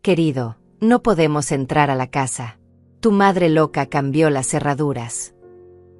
Querido, no podemos entrar a la casa. Tu madre loca cambió las cerraduras.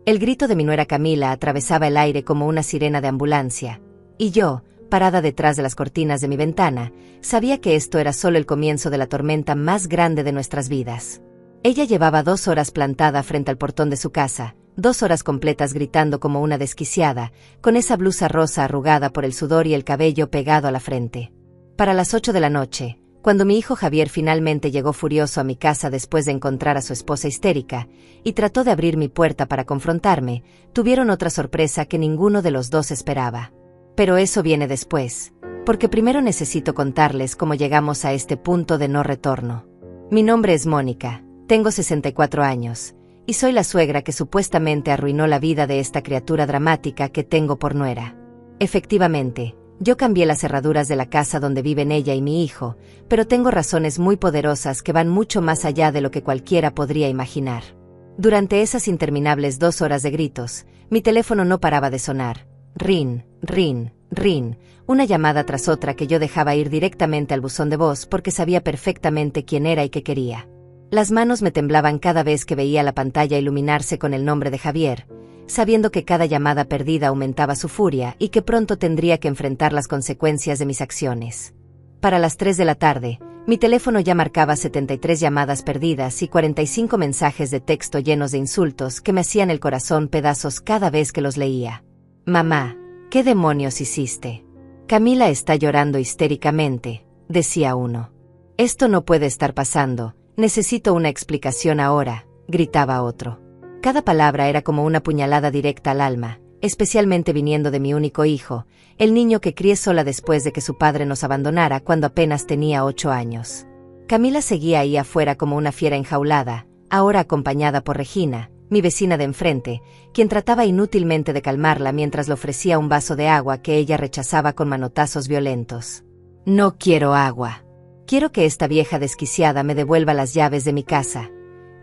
El grito de mi nuera Camila atravesaba el aire como una sirena de ambulancia, y yo, parada detrás de las cortinas de mi ventana, sabía que esto era solo el comienzo de la tormenta más grande de nuestras vidas. Ella llevaba 2 horas plantada frente al portón de su casa, 2 horas completas gritando como una desquiciada, con esa blusa rosa arrugada por el sudor y el cabello pegado a la frente. Para las 8 de la noche, cuando mi hijo Javier finalmente llegó furioso a mi casa después de encontrar a su esposa histérica, y trató de abrir mi puerta para confrontarme, tuvieron otra sorpresa que ninguno de los dos esperaba. Pero eso viene después, porque primero necesito contarles cómo llegamos a este punto de no retorno. Mi nombre es Mónica, tengo 64 años, y soy la suegra que supuestamente arruinó la vida de esta criatura dramática que tengo por nuera. Efectivamente, yo cambié las cerraduras de la casa donde viven ella y mi hijo, pero tengo razones muy poderosas que van mucho más allá de lo que cualquiera podría imaginar. Durante esas interminables 2 horas de gritos, mi teléfono no paraba de sonar. Rin, rin, rin, una llamada tras otra que yo dejaba ir directamente al buzón de voz porque sabía perfectamente quién era y qué quería. Las manos me temblaban cada vez que veía la pantalla iluminarse con el nombre de Javier, sabiendo que cada llamada perdida aumentaba su furia y que pronto tendría que enfrentar las consecuencias de mis acciones. Para las 3 de la tarde, mi teléfono ya marcaba 73 llamadas perdidas y 45 mensajes de texto llenos de insultos que me hacían el corazón pedazos cada vez que los leía. Mamá, ¿qué demonios hiciste? Camila está llorando histéricamente, decía uno. Esto no puede estar pasando, necesito una explicación ahora, gritaba otro. Cada palabra era como una puñalada directa al alma, especialmente viniendo de mi único hijo, el niño que crié sola después de que su padre nos abandonara cuando apenas tenía 8 años. Camila seguía ahí afuera como una fiera enjaulada, ahora acompañada por Regina, mi vecina de enfrente, quien trataba inútilmente de calmarla mientras le ofrecía un vaso de agua que ella rechazaba con manotazos violentos. No quiero agua. Quiero que esta vieja desquiciada me devuelva las llaves de mi casa,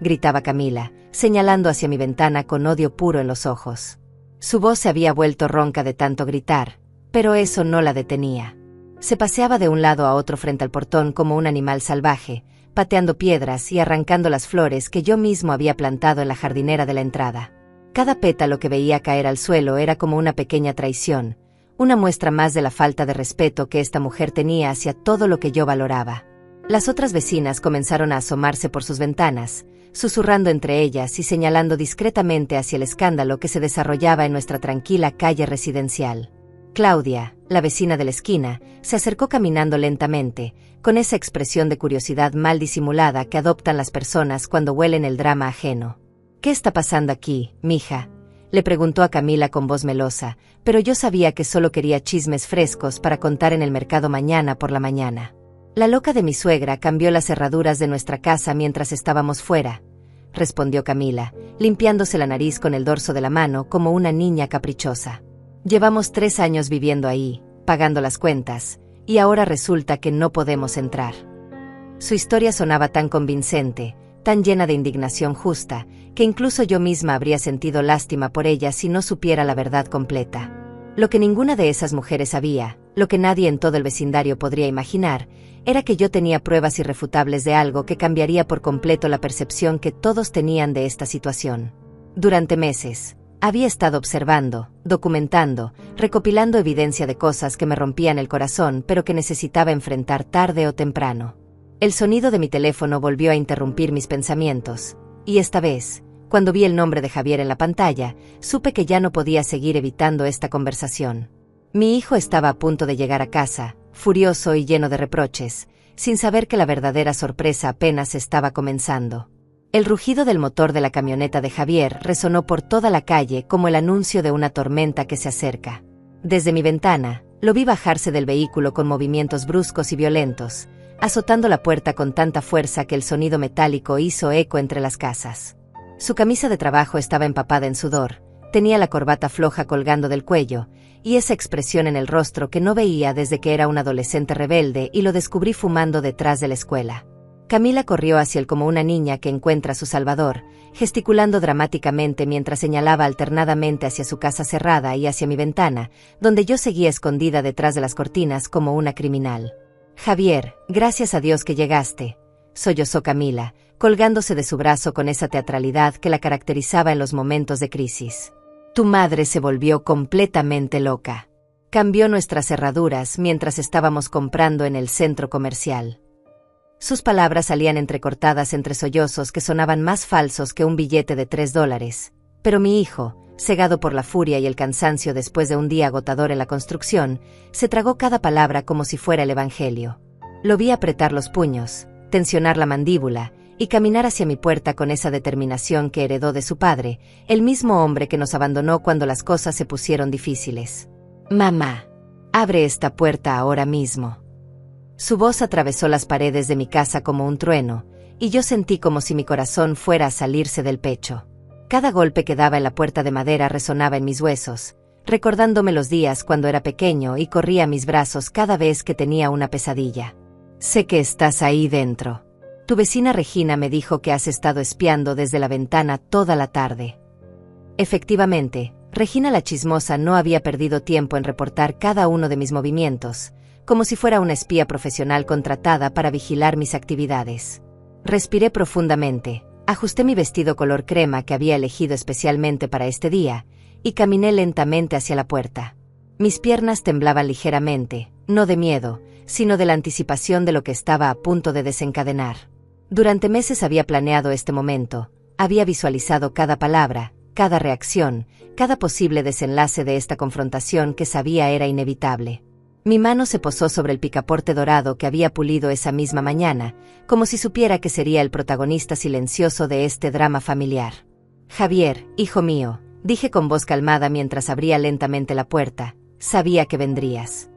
gritaba Camila, señalando hacia mi ventana con odio puro en los ojos. Su voz se había vuelto ronca de tanto gritar, pero eso no la detenía. Se paseaba de un lado a otro frente al portón como un animal salvaje, pateando piedras y arrancando las flores que yo mismo había plantado en la jardinera de la entrada. Cada pétalo que veía caer al suelo era como una pequeña traición, una muestra más de la falta de respeto que esta mujer tenía hacia todo lo que yo valoraba. Las otras vecinas comenzaron a asomarse por sus ventanas, susurrando entre ellas y señalando discretamente hacia el escándalo que se desarrollaba en nuestra tranquila calle residencial. Claudia, la vecina de la esquina, se acercó caminando lentamente, con esa expresión de curiosidad mal disimulada que adoptan las personas cuando huelen el drama ajeno. ¿Qué está pasando aquí, mija?, le preguntó a Camila con voz melosa, pero yo sabía que solo quería chismes frescos para contar en el mercado mañana por la mañana. La loca de mi suegra cambió las cerraduras de nuestra casa mientras estábamos fuera, respondió Camila, limpiándose la nariz con el dorso de la mano como una niña caprichosa. Llevamos 3 años viviendo ahí, pagando las cuentas, y ahora resulta que no podemos entrar. Su historia sonaba tan convincente, tan llena de indignación justa, que incluso yo misma habría sentido lástima por ella si no supiera la verdad completa. Lo que ninguna de esas mujeres sabía, lo que nadie en todo el vecindario podría imaginar, era que yo tenía pruebas irrefutables de algo que cambiaría por completo la percepción que todos tenían de esta situación. Durante meses, había estado observando, documentando, recopilando evidencia de cosas que me rompían el corazón pero que necesitaba enfrentar tarde o temprano. El sonido de mi teléfono volvió a interrumpir mis pensamientos, y esta vez, cuando vi el nombre de Javier en la pantalla, supe que ya no podía seguir evitando esta conversación. Mi hijo estaba a punto de llegar a casa, furioso y lleno de reproches, sin saber que la verdadera sorpresa apenas estaba comenzando. El rugido del motor de la camioneta de Javier resonó por toda la calle como el anuncio de una tormenta que se acerca. Desde mi ventana, lo vi bajarse del vehículo con movimientos bruscos y violentos, azotando la puerta con tanta fuerza que el sonido metálico hizo eco entre las casas. Su camisa de trabajo estaba empapada en sudor, tenía la corbata floja colgando del cuello, y esa expresión en el rostro que no veía desde que era un adolescente rebelde y lo descubrí fumando detrás de la escuela. Camila corrió hacia él como una niña que encuentra a su salvador, gesticulando dramáticamente mientras señalaba alternadamente hacia su casa cerrada y hacia mi ventana, donde yo seguía escondida detrás de las cortinas como una criminal. Javier, gracias a Dios que llegaste, sollozó Camila, colgándose de su brazo con esa teatralidad que la caracterizaba en los momentos de crisis. Tu madre se volvió completamente loca. Cambió nuestras cerraduras mientras estábamos comprando en el centro comercial. Sus palabras salían entrecortadas entre sollozos que sonaban más falsos que un billete de $3, pero mi hijo, cegado por la furia y el cansancio después de un día agotador en la construcción, se tragó cada palabra como si fuera el evangelio. Lo vi apretar los puños, tensionar la mandíbula y caminar hacia mi puerta con esa determinación que heredó de su padre, el mismo hombre que nos abandonó cuando las cosas se pusieron difíciles. Mamá, abre esta puerta ahora mismo. Su voz atravesó las paredes de mi casa como un trueno, y yo sentí como si mi corazón fuera a salirse del pecho. Cada golpe que daba en la puerta de madera resonaba en mis huesos, recordándome los días cuando era pequeño y corría a mis brazos cada vez que tenía una pesadilla. Sé que estás ahí dentro. Tu vecina Regina me dijo que has estado espiando desde la ventana toda la tarde. Efectivamente, Regina la chismosa no había perdido tiempo en reportar cada uno de mis movimientos, como si fuera una espía profesional contratada para vigilar mis actividades. Respiré profundamente, ajusté mi vestido color crema que había elegido especialmente para este día, y caminé lentamente hacia la puerta. Mis piernas temblaban ligeramente, no de miedo, sino de la anticipación de lo que estaba a punto de desencadenar. Durante meses había planeado este momento, había visualizado cada palabra, cada reacción, cada posible desenlace de esta confrontación que sabía era inevitable. Mi mano se posó sobre el picaporte dorado que había pulido esa misma mañana, como si supiera que sería el protagonista silencioso de este drama familiar. Javier, hijo mío, dije con voz calmada mientras abría lentamente la puerta, sabía que vendrías.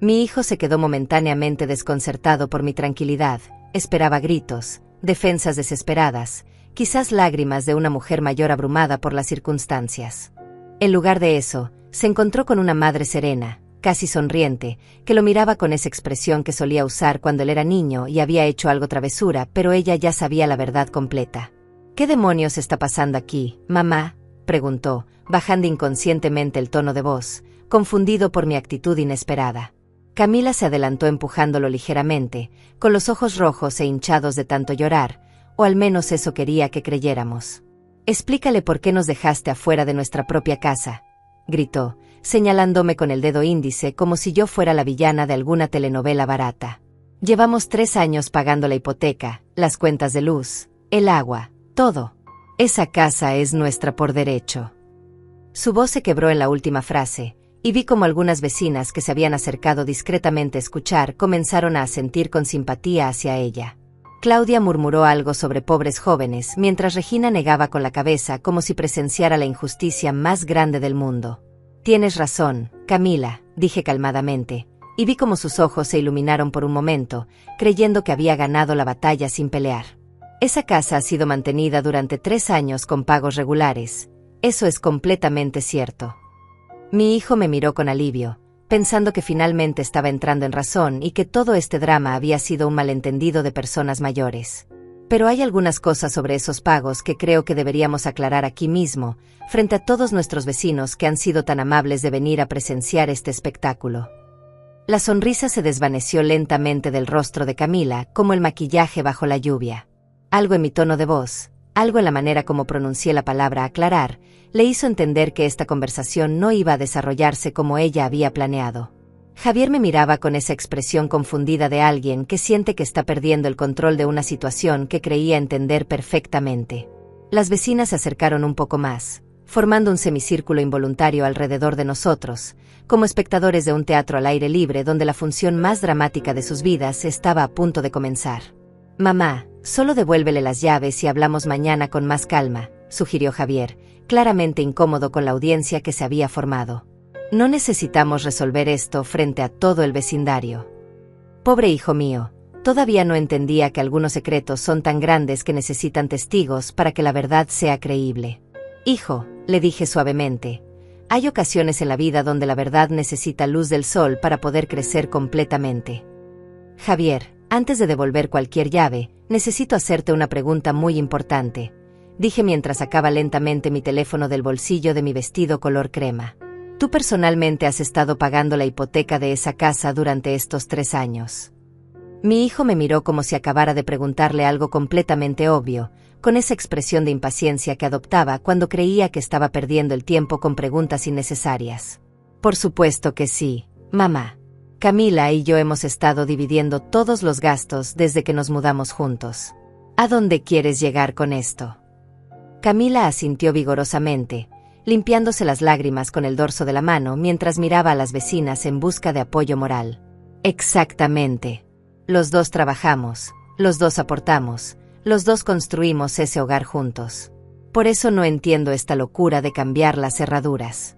Mi hijo se quedó momentáneamente desconcertado por mi tranquilidad, esperaba gritos, defensas desesperadas, quizás lágrimas de una mujer mayor abrumada por las circunstancias. En lugar de eso, se encontró con una madre serena, casi sonriente, que lo miraba con esa expresión que solía usar cuando él era niño y había hecho algo travesura, pero ella ya sabía la verdad completa. ¿Qué demonios está pasando aquí, mamá?, preguntó, bajando inconscientemente el tono de voz, confundido por mi actitud inesperada. Camila se adelantó empujándolo ligeramente, con los ojos rojos e hinchados de tanto llorar, o al menos eso quería que creyéramos. Explícale por qué nos dejaste afuera de nuestra propia casa, gritó, señalándome con el dedo índice como si yo fuera la villana de alguna telenovela barata. Llevamos 3 años pagando la hipoteca, las cuentas de luz, el agua, todo. Esa casa es nuestra por derecho. Su voz se quebró en la última frase, y vi como algunas vecinas que se habían acercado discretamente a escuchar comenzaron a asentir con simpatía hacia ella. Claudia murmuró algo sobre pobres jóvenes, mientras Regina negaba con la cabeza como si presenciara la injusticia más grande del mundo. Tienes razón, Camila, dije calmadamente, y vi como sus ojos se iluminaron por un momento, creyendo que había ganado la batalla sin pelear. Esa casa ha sido mantenida durante 3 años con pagos regulares, eso es completamente cierto. Mi hijo me miró con alivio, pensando que finalmente estaba entrando en razón y que todo este drama había sido un malentendido de personas mayores. Pero hay algunas cosas sobre esos pagos que creo que deberíamos aclarar aquí mismo, frente a todos nuestros vecinos que han sido tan amables de venir a presenciar este espectáculo. La sonrisa se desvaneció lentamente del rostro de Camila, como el maquillaje bajo la lluvia. Algo en mi tono de voz, algo en la manera como pronuncié la palabra aclarar, le hizo entender que esta conversación no iba a desarrollarse como ella había planeado. Javier me miraba con esa expresión confundida de alguien que siente que está perdiendo el control de una situación que creía entender perfectamente. Las vecinas se acercaron un poco más, formando un semicírculo involuntario alrededor de nosotros, como espectadores de un teatro al aire libre donde la función más dramática de sus vidas estaba a punto de comenzar. Mamá, solo devuélvele las llaves y hablamos mañana con más calma, sugirió Javier, claramente incómodo con la audiencia que se había formado. No necesitamos resolver esto frente a todo el vecindario. Pobre hijo mío, todavía no entendía que algunos secretos son tan grandes que necesitan testigos para que la verdad sea creíble. Hijo, le dije suavemente, hay ocasiones en la vida donde la verdad necesita luz del sol para poder crecer completamente. Javier, antes de devolver cualquier llave, necesito hacerte una pregunta muy importante, dije mientras sacaba lentamente mi teléfono del bolsillo de mi vestido color crema. Tú personalmente has estado pagando la hipoteca de esa casa durante estos 3 años. Mi hijo me miró como si acabara de preguntarle algo completamente obvio, con esa expresión de impaciencia que adoptaba cuando creía que estaba perdiendo el tiempo con preguntas innecesarias. Por supuesto que sí, mamá. Camila y yo hemos estado dividiendo todos los gastos desde que nos mudamos juntos. ¿A dónde quieres llegar con esto? Camila asintió vigorosamente, limpiándose las lágrimas con el dorso de la mano mientras miraba a las vecinas en busca de apoyo moral. Exactamente. Los dos trabajamos, los dos aportamos, los dos construimos ese hogar juntos. Por eso no entiendo esta locura de cambiar las cerraduras.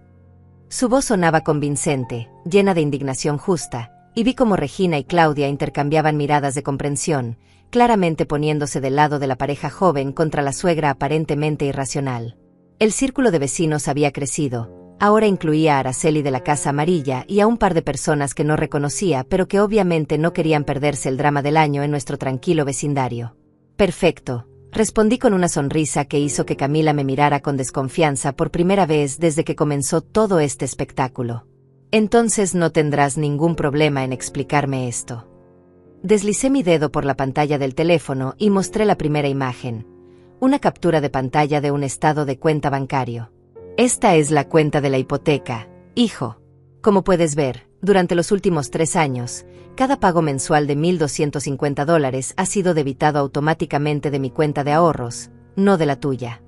Su voz sonaba convincente, llena de indignación justa, y vi cómo Regina y Claudia intercambiaban miradas de comprensión, claramente poniéndose del lado de la pareja joven contra la suegra aparentemente irracional. El círculo de vecinos había crecido. Ahora incluía a Araceli de la Casa Amarilla y a un par de personas que no reconocía, pero que obviamente no querían perderse el drama del año en nuestro tranquilo vecindario. Perfecto, respondí con una sonrisa que hizo que Camila me mirara con desconfianza por primera vez desde que comenzó todo este espectáculo. Entonces no tendrás ningún problema en explicarme esto. Deslicé mi dedo por la pantalla del teléfono y mostré la primera imagen, una captura de pantalla de un estado de cuenta bancario. Esta es la cuenta de la hipoteca, hijo. Como puedes ver, durante los últimos 3 años, cada pago mensual de $1,250 ha sido debitado automáticamente de mi cuenta de ahorros, no de la tuya.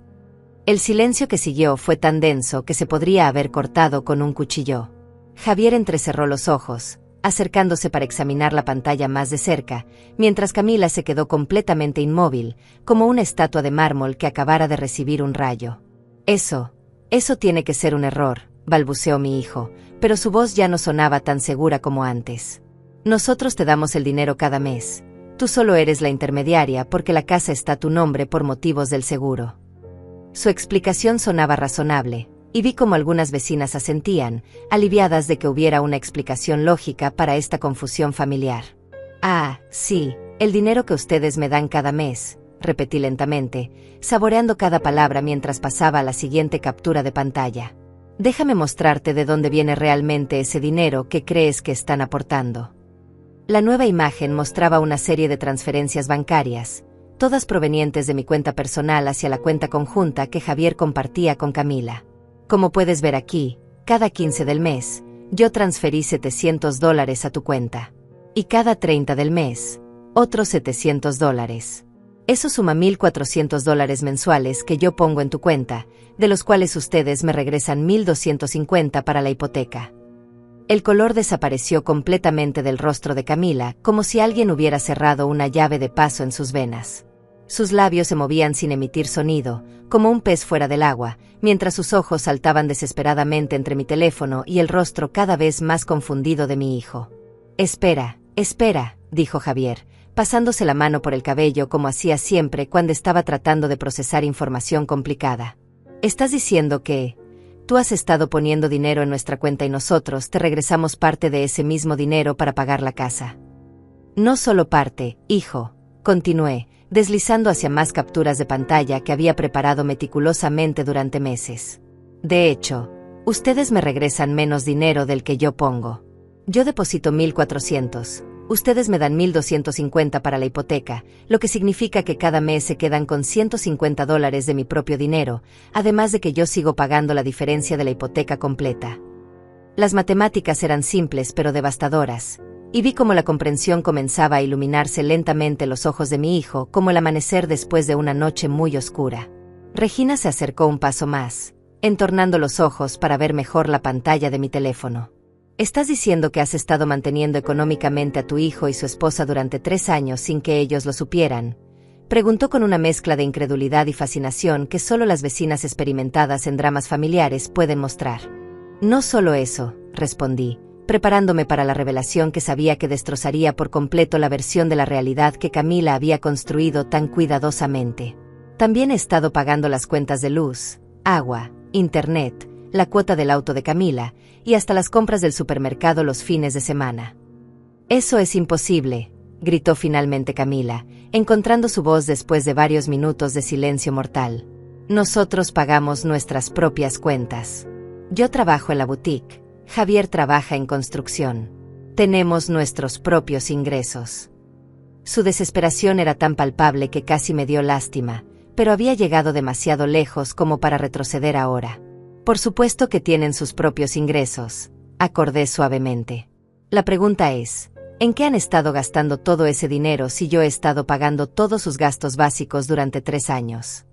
El silencio que siguió fue tan denso que se podría haber cortado con un cuchillo. Javier entrecerró los ojos, acercándose para examinar la pantalla más de cerca, mientras Camila se quedó completamente inmóvil, como una estatua de mármol que acabara de recibir un rayo. Eso tiene que ser un error, balbuceó mi hijo, pero su voz ya no sonaba tan segura como antes. Nosotros te damos el dinero cada mes. Tú solo eres la intermediaria porque la casa está a tu nombre por motivos del seguro. Su explicación sonaba razonable, y vi como algunas vecinas asentían, aliviadas de que hubiera una explicación lógica para esta confusión familiar. Ah, sí, el dinero que ustedes me dan cada mes, repetí lentamente, saboreando cada palabra mientras pasaba a la siguiente captura de pantalla. Déjame mostrarte de dónde viene realmente ese dinero que crees que están aportando. La nueva imagen mostraba una serie de transferencias bancarias, todas provenientes de mi cuenta personal hacia la cuenta conjunta que Javier compartía con Camila. Como puedes ver aquí, cada 15 del mes, yo transferí $700 a tu cuenta. Y cada 30 del mes, otros $700. Eso suma $1,400 mensuales que yo pongo en tu cuenta, de los cuales ustedes me regresan $1,250 para la hipoteca. El color desapareció completamente del rostro de Camila, como si alguien hubiera cerrado una llave de paso en sus venas. Sus labios se movían sin emitir sonido, como un pez fuera del agua, mientras sus ojos saltaban desesperadamente entre mi teléfono y el rostro cada vez más confundido de mi hijo. Espera, dijo Javier, pasándose la mano por el cabello como hacía siempre cuando estaba tratando de procesar información complicada. ¿Estás diciendo que tú has estado poniendo dinero en nuestra cuenta y nosotros te regresamos parte de ese mismo dinero para pagar la casa? No solo parte, hijo, continué, deslizando hacia más capturas de pantalla que había preparado meticulosamente durante meses. De hecho, ustedes me regresan menos dinero del que yo pongo. Yo deposito 1,400. Ustedes me dan 1,250 para la hipoteca, lo que significa que cada mes se quedan con $150 de mi propio dinero, además de que yo sigo pagando la diferencia de la hipoteca completa. Las matemáticas eran simples pero devastadoras, y vi cómo la comprensión comenzaba a iluminarse lentamente los ojos de mi hijo como el amanecer después de una noche muy oscura. Regina se acercó un paso más, entornando los ojos para ver mejor la pantalla de mi teléfono. ¿Estás diciendo que has estado manteniendo económicamente a tu hijo y su esposa durante 3 años sin que ellos lo supieran? Preguntó con una mezcla de incredulidad y fascinación que solo las vecinas experimentadas en dramas familiares pueden mostrar. No solo eso, respondí, preparándome para la revelación que sabía que destrozaría por completo la versión de la realidad que Camila había construido tan cuidadosamente. También he estado pagando las cuentas de luz, agua, internet, la cuota del auto de Camila, y hasta las compras del supermercado los fines de semana. Eso es imposible, gritó finalmente Camila, encontrando su voz después de varios minutos de silencio mortal. Nosotros pagamos nuestras propias cuentas. Yo trabajo en la boutique, Javier trabaja en construcción. Tenemos nuestros propios ingresos. Su desesperación era tan palpable que casi me dio lástima, pero había llegado demasiado lejos como para retroceder ahora. Por supuesto que tienen sus propios ingresos, acordé suavemente. La pregunta es, ¿en qué han estado gastando todo ese dinero si yo he estado pagando todos sus gastos básicos durante 3 años?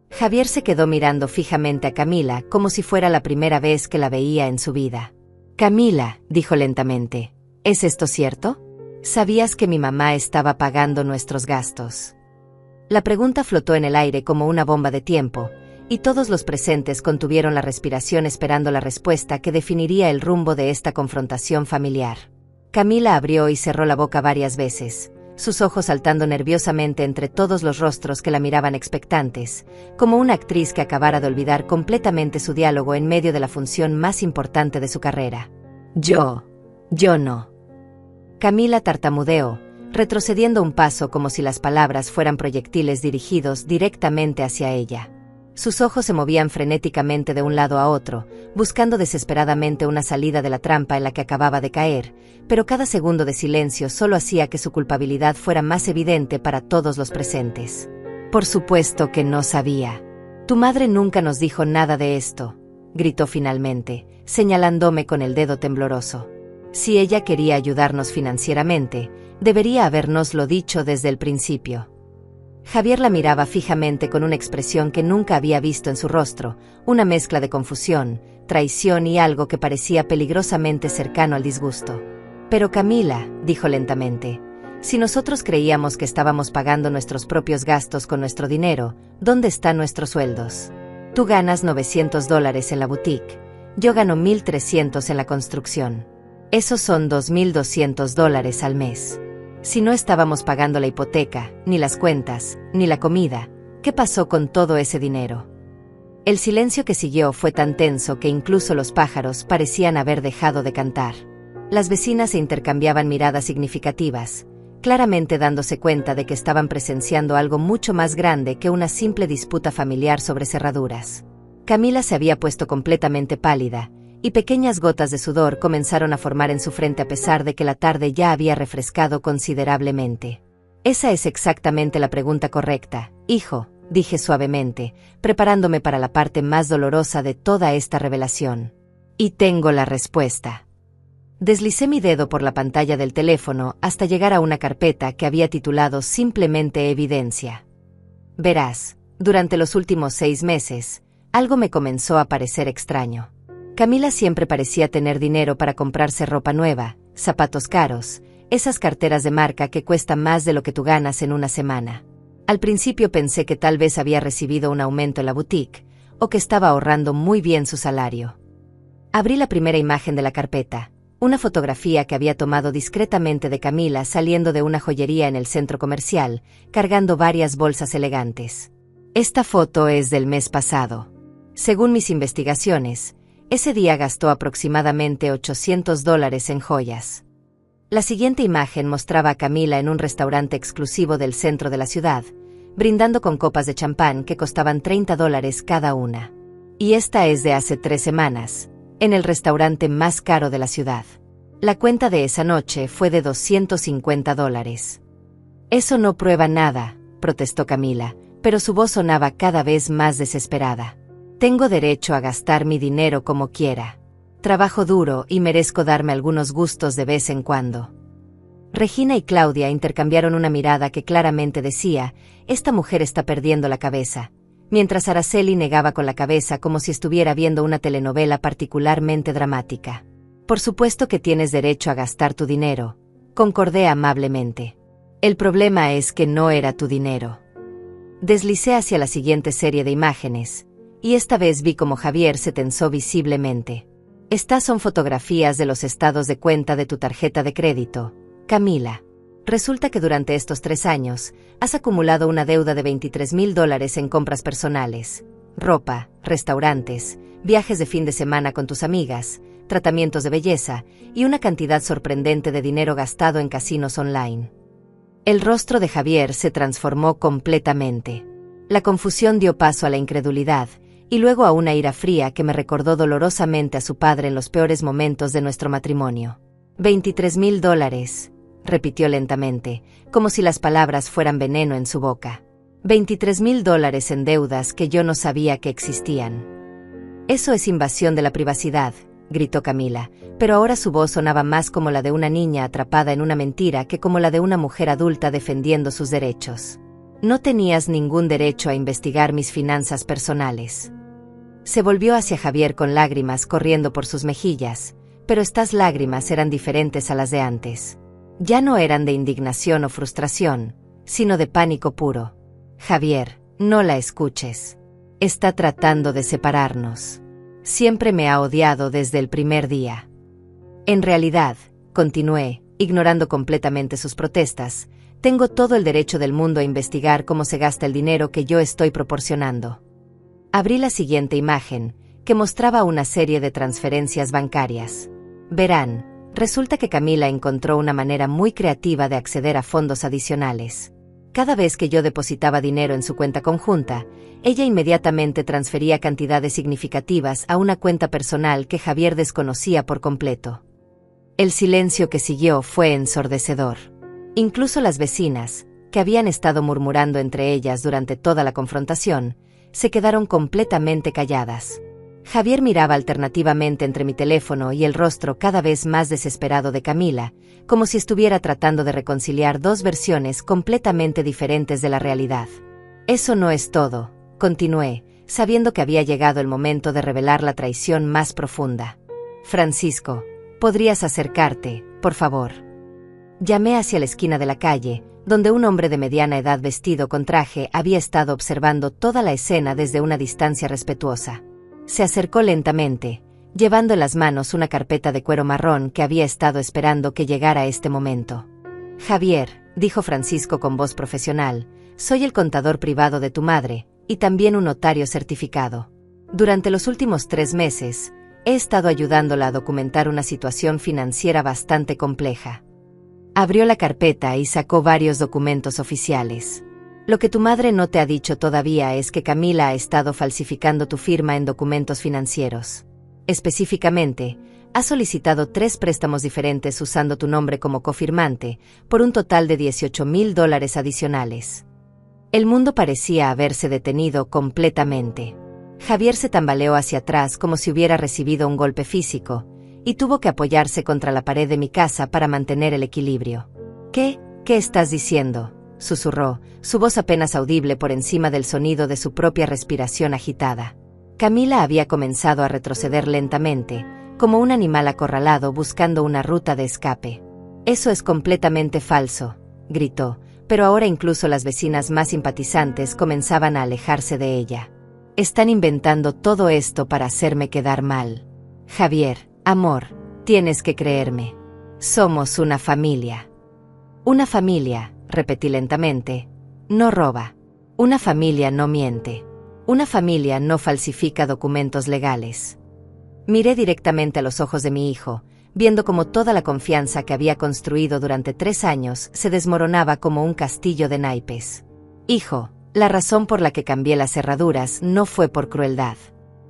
Javier se quedó mirando fijamente a Camila como si fuera la primera vez que la veía en su vida. Camila, dijo lentamente, ¿es esto cierto? ¿Sabías que mi mamá estaba pagando nuestros gastos? La pregunta flotó en el aire como una bomba de tiempo, y todos los presentes contuvieron la respiración esperando la respuesta que definiría el rumbo de esta confrontación familiar. Camila abrió y cerró la boca varias veces, sus ojos saltando nerviosamente entre todos los rostros que la miraban expectantes, como una actriz que acabara de olvidar completamente su diálogo en medio de la función más importante de su carrera. Yo no. Camila tartamudeó, retrocediendo un paso como si las palabras fueran proyectiles dirigidos directamente hacia ella. Sus ojos se movían frenéticamente de un lado a otro, buscando desesperadamente una salida de la trampa en la que acababa de caer, pero cada segundo de silencio solo hacía que su culpabilidad fuera más evidente para todos los presentes. Por supuesto que no sabía. Tu madre nunca nos dijo nada de esto, gritó finalmente, señalándome con el dedo tembloroso. Si ella quería ayudarnos financieramente, debería habérnoslo dicho desde el principio. Javier la miraba fijamente con una expresión que nunca había visto en su rostro, una mezcla de confusión, traición y algo que parecía peligrosamente cercano al disgusto. Pero Camila, dijo lentamente, si nosotros creíamos que estábamos pagando nuestros propios gastos con nuestro dinero, ¿dónde están nuestros sueldos? Tú ganas $900 en la boutique, yo gano $1,300 en la construcción. Esos son $2,200 al mes. Si no estábamos pagando la hipoteca, ni las cuentas, ni la comida, ¿qué pasó con todo ese dinero? El silencio que siguió fue tan tenso que incluso los pájaros parecían haber dejado de cantar. Las vecinas se intercambiaban miradas significativas, claramente dándose cuenta de que estaban presenciando algo mucho más grande que una simple disputa familiar sobre cerraduras. Camila se había puesto completamente pálida, y pequeñas gotas de sudor comenzaron a formar en su frente a pesar de que la tarde ya había refrescado considerablemente. Esa es exactamente la pregunta correcta, hijo, dije suavemente, preparándome para la parte más dolorosa de toda esta revelación. Y tengo la respuesta. Deslicé mi dedo por la pantalla del teléfono hasta llegar a una carpeta que había titulado simplemente Evidencia. Verás, durante los últimos 6 meses, algo me comenzó a parecer extraño. Camila siempre parecía tener dinero para comprarse ropa nueva, zapatos caros, esas carteras de marca que cuestan más de lo que tú ganas en una semana. Al principio pensé que tal vez había recibido un aumento en la boutique, o que estaba ahorrando muy bien su salario. Abrí la primera imagen de la carpeta, una fotografía que había tomado discretamente de Camila saliendo de una joyería en el centro comercial, cargando varias bolsas elegantes. Esta foto es del mes pasado. Según mis investigaciones, ese día gastó aproximadamente $800 en joyas. La siguiente imagen mostraba a Camila en un restaurante exclusivo del centro de la ciudad, brindando con copas de champán que costaban $30 cada una. Y esta es de hace 3 semanas, en el restaurante más caro de la ciudad. La cuenta de esa noche fue de $250. Eso no prueba nada, protestó Camila, pero su voz sonaba cada vez más desesperada. Tengo derecho a gastar mi dinero como quiera. Trabajo duro y merezco darme algunos gustos de vez en cuando. Regina y Claudia intercambiaron una mirada que claramente decía, esta mujer está perdiendo la cabeza, mientras Araceli negaba con la cabeza como si estuviera viendo una telenovela particularmente dramática. Por supuesto que tienes derecho a gastar tu dinero, concordé amablemente. El problema es que no era tu dinero. Deslicé hacia la siguiente serie de imágenes, y esta vez vi como Javier se tensó visiblemente. Estas son fotografías de los estados de cuenta de tu tarjeta de crédito, Camila. Resulta que durante estos 3 años, has acumulado una deuda de $23,000 en compras personales, ropa, restaurantes, viajes de fin de semana con tus amigas, tratamientos de belleza, y una cantidad sorprendente de dinero gastado en casinos online. El rostro de Javier se transformó completamente. La confusión dio paso a la incredulidad, y luego a una ira fría que me recordó dolorosamente a su padre en los peores momentos de nuestro matrimonio. $23,000, repitió lentamente, como si las palabras fueran veneno en su boca. $23,000 en deudas que yo no sabía que existían. Eso es invasión de la privacidad, gritó Camila, pero ahora su voz sonaba más como la de una niña atrapada en una mentira que como la de una mujer adulta defendiendo sus derechos. No tenías ningún derecho a investigar mis finanzas personales. Se volvió hacia Javier con lágrimas corriendo por sus mejillas, pero estas lágrimas eran diferentes a las de antes. Ya no eran de indignación o frustración, sino de pánico puro. Javier, no la escuches. Está tratando de separarnos. Siempre me ha odiado desde el primer día. En realidad, continué, ignorando completamente sus protestas, tengo todo el derecho del mundo a investigar cómo se gasta el dinero que yo estoy proporcionando. Abrí la siguiente imagen, que mostraba una serie de transferencias bancarias. Verán, resulta que Camila encontró una manera muy creativa de acceder a fondos adicionales. Cada vez que yo depositaba dinero en su cuenta conjunta, ella inmediatamente transfería cantidades significativas a una cuenta personal que Javier desconocía por completo. El silencio que siguió fue ensordecedor. Incluso las vecinas, que habían estado murmurando entre ellas durante toda la confrontación, se quedaron completamente calladas. Javier miraba alternativamente entre mi teléfono y el rostro cada vez más desesperado de Camila, como si estuviera tratando de reconciliar dos versiones completamente diferentes de la realidad. Eso no es todo, continué, sabiendo que había llegado el momento de revelar la traición más profunda. Francisco, ¿podrías acercarte, por favor? Llamé hacia la esquina de la calle, donde un hombre de mediana edad vestido con traje había estado observando toda la escena desde una distancia respetuosa. Se acercó lentamente, llevando en las manos una carpeta de cuero marrón que había estado esperando que llegara este momento. Javier, dijo Francisco con voz profesional, soy el contador privado de tu madre, y también un notario certificado. Durante los últimos 3 meses, he estado ayudándola a documentar una situación financiera bastante compleja. Abrió la carpeta y sacó varios documentos oficiales. Lo que tu madre no te ha dicho todavía es que Camila ha estado falsificando tu firma en documentos financieros. Específicamente, ha solicitado 3 préstamos diferentes usando tu nombre como cofirmante, por un total de $18,000 adicionales. El mundo parecía haberse detenido completamente. Javier se tambaleó hacia atrás como si hubiera recibido un golpe físico, y tuvo que apoyarse contra la pared de mi casa para mantener el equilibrio. ¿Qué estás diciendo?, susurró, su voz apenas audible por encima del sonido de su propia respiración agitada. Camila había comenzado a retroceder lentamente, como un animal acorralado buscando una ruta de escape. Eso es completamente falso, gritó, pero ahora incluso las vecinas más simpatizantes comenzaban a alejarse de ella. Están inventando todo esto para hacerme quedar mal. Javier, amor, tienes que creerme. Somos una familia. Una familia, repetí lentamente, no roba. Una familia no miente. Una familia no falsifica documentos legales. Miré directamente a los ojos de mi hijo, viendo cómo toda la confianza que había construido durante 3 años se desmoronaba como un castillo de naipes. Hijo, la razón por la que cambié las cerraduras no fue por crueldad.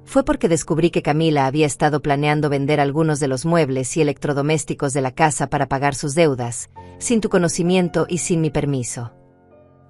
Fue porque descubrí que Camila había estado planeando vender algunos de los muebles y electrodomésticos de la casa para pagar sus deudas, sin tu conocimiento y sin mi permiso.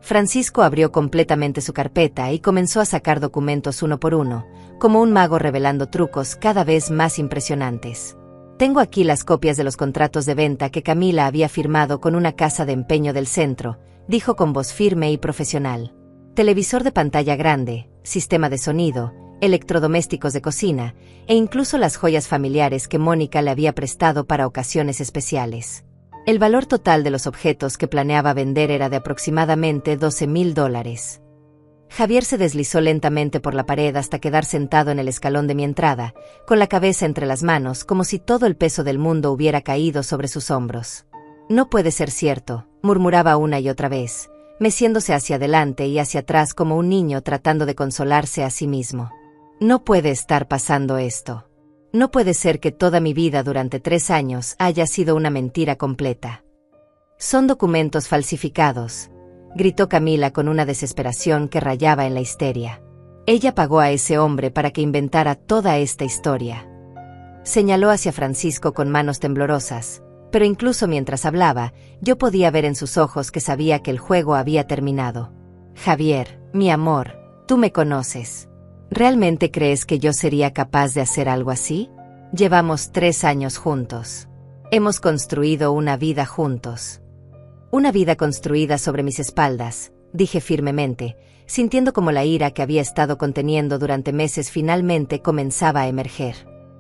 Francisco abrió completamente su carpeta y comenzó a sacar documentos uno por uno, como un mago revelando trucos cada vez más impresionantes. Tengo aquí las copias de los contratos de venta que Camila había firmado con una casa de empeño del centro, dijo con voz firme y profesional. Televisor de pantalla grande, sistema de sonido, electrodomésticos de cocina, e incluso las joyas familiares que Mónica le había prestado para ocasiones especiales. El valor total de los objetos que planeaba vender era de aproximadamente $12,000. Javier se deslizó lentamente por la pared hasta quedar sentado en el escalón de mi entrada, con la cabeza entre las manos como si todo el peso del mundo hubiera caído sobre sus hombros. No puede ser cierto, murmuraba una y otra vez, meciéndose hacia adelante y hacia atrás como un niño tratando de consolarse a sí mismo. No puede estar pasando esto. No puede ser que toda mi vida durante 3 años haya sido una mentira completa. Son documentos falsificados, gritó Camila con una desesperación que rayaba en la histeria. Ella pagó a ese hombre para que inventara toda esta historia. Señaló hacia Francisco con manos temblorosas, pero incluso mientras hablaba, yo podía ver en sus ojos que sabía que el juego había terminado. Javier, mi amor, tú me conoces. ¿Realmente crees que yo sería capaz de hacer algo así? Llevamos 3 años juntos. Hemos construido una vida juntos. Una vida construida sobre mis espaldas, dije firmemente, sintiendo como la ira que había estado conteniendo durante meses finalmente comenzaba a emerger.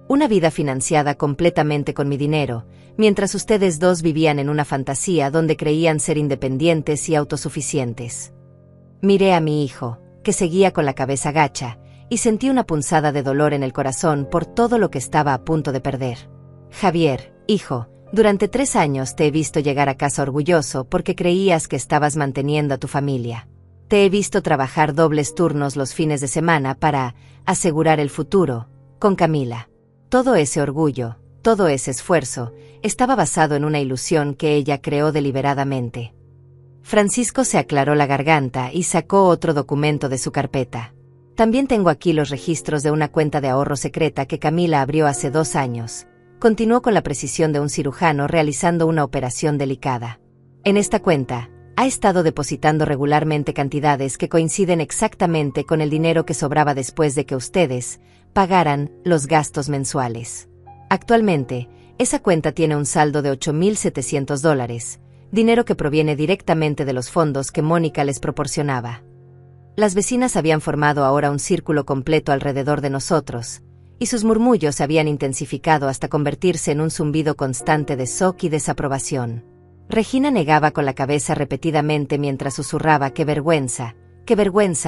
Una vida financiada completamente con mi dinero, mientras ustedes dos vivían en una fantasía donde creían ser independientes y autosuficientes. Miré a mi hijo, que seguía con la cabeza gacha, y sentí una punzada de dolor en el corazón por todo lo que estaba a punto de perder. Javier, hijo, durante 3 años te he visto llegar a casa orgulloso porque creías que estabas manteniendo a tu familia. Te he visto trabajar dobles turnos los fines de semana para asegurar el futuro, con Camila. Todo ese orgullo, todo ese esfuerzo, estaba basado en una ilusión que ella creó deliberadamente. Francisco se aclaró la garganta y sacó otro documento de su carpeta. También tengo aquí los registros de una cuenta de ahorro secreta que Camila abrió hace 2 años. Continuó con la precisión de un cirujano realizando una operación delicada. En esta cuenta, ha estado depositando regularmente cantidades que coinciden exactamente con el dinero que sobraba después de que ustedes pagaran los gastos mensuales. Actualmente, esa cuenta tiene un saldo de $8,700, dinero que proviene directamente de los fondos que Mónica les proporcionaba. Las vecinas habían formado ahora un círculo completo alrededor de nosotros, y sus murmullos se habían intensificado hasta convertirse en un zumbido constante de shock y desaprobación. Regina negaba con la cabeza repetidamente mientras susurraba qué vergüenza,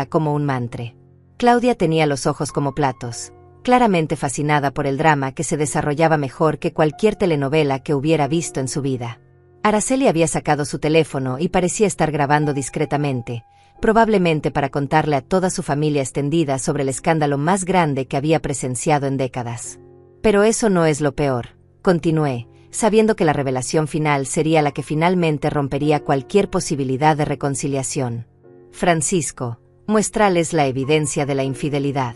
como un mantre. Claudia tenía los ojos como platos, claramente fascinada por el drama que se desarrollaba mejor que cualquier telenovela que hubiera visto en su vida. Araceli había sacado su teléfono y parecía estar grabando discretamente, probablemente para contarle a toda su familia extendida sobre el escándalo más grande que había presenciado en décadas. Pero eso no es lo peor, continué, sabiendo que la revelación final sería la que finalmente rompería cualquier posibilidad de reconciliación. Francisco, muéstrales la evidencia de la infidelidad.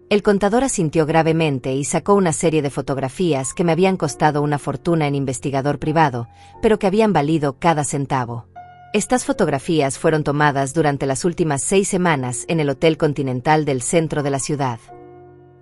El contador asintió gravemente y sacó una serie de fotografías que me habían costado una fortuna en investigador privado, pero que habían valido cada centavo. Estas fotografías fueron tomadas durante las últimas 6 semanas en el Hotel Continental del centro de la ciudad.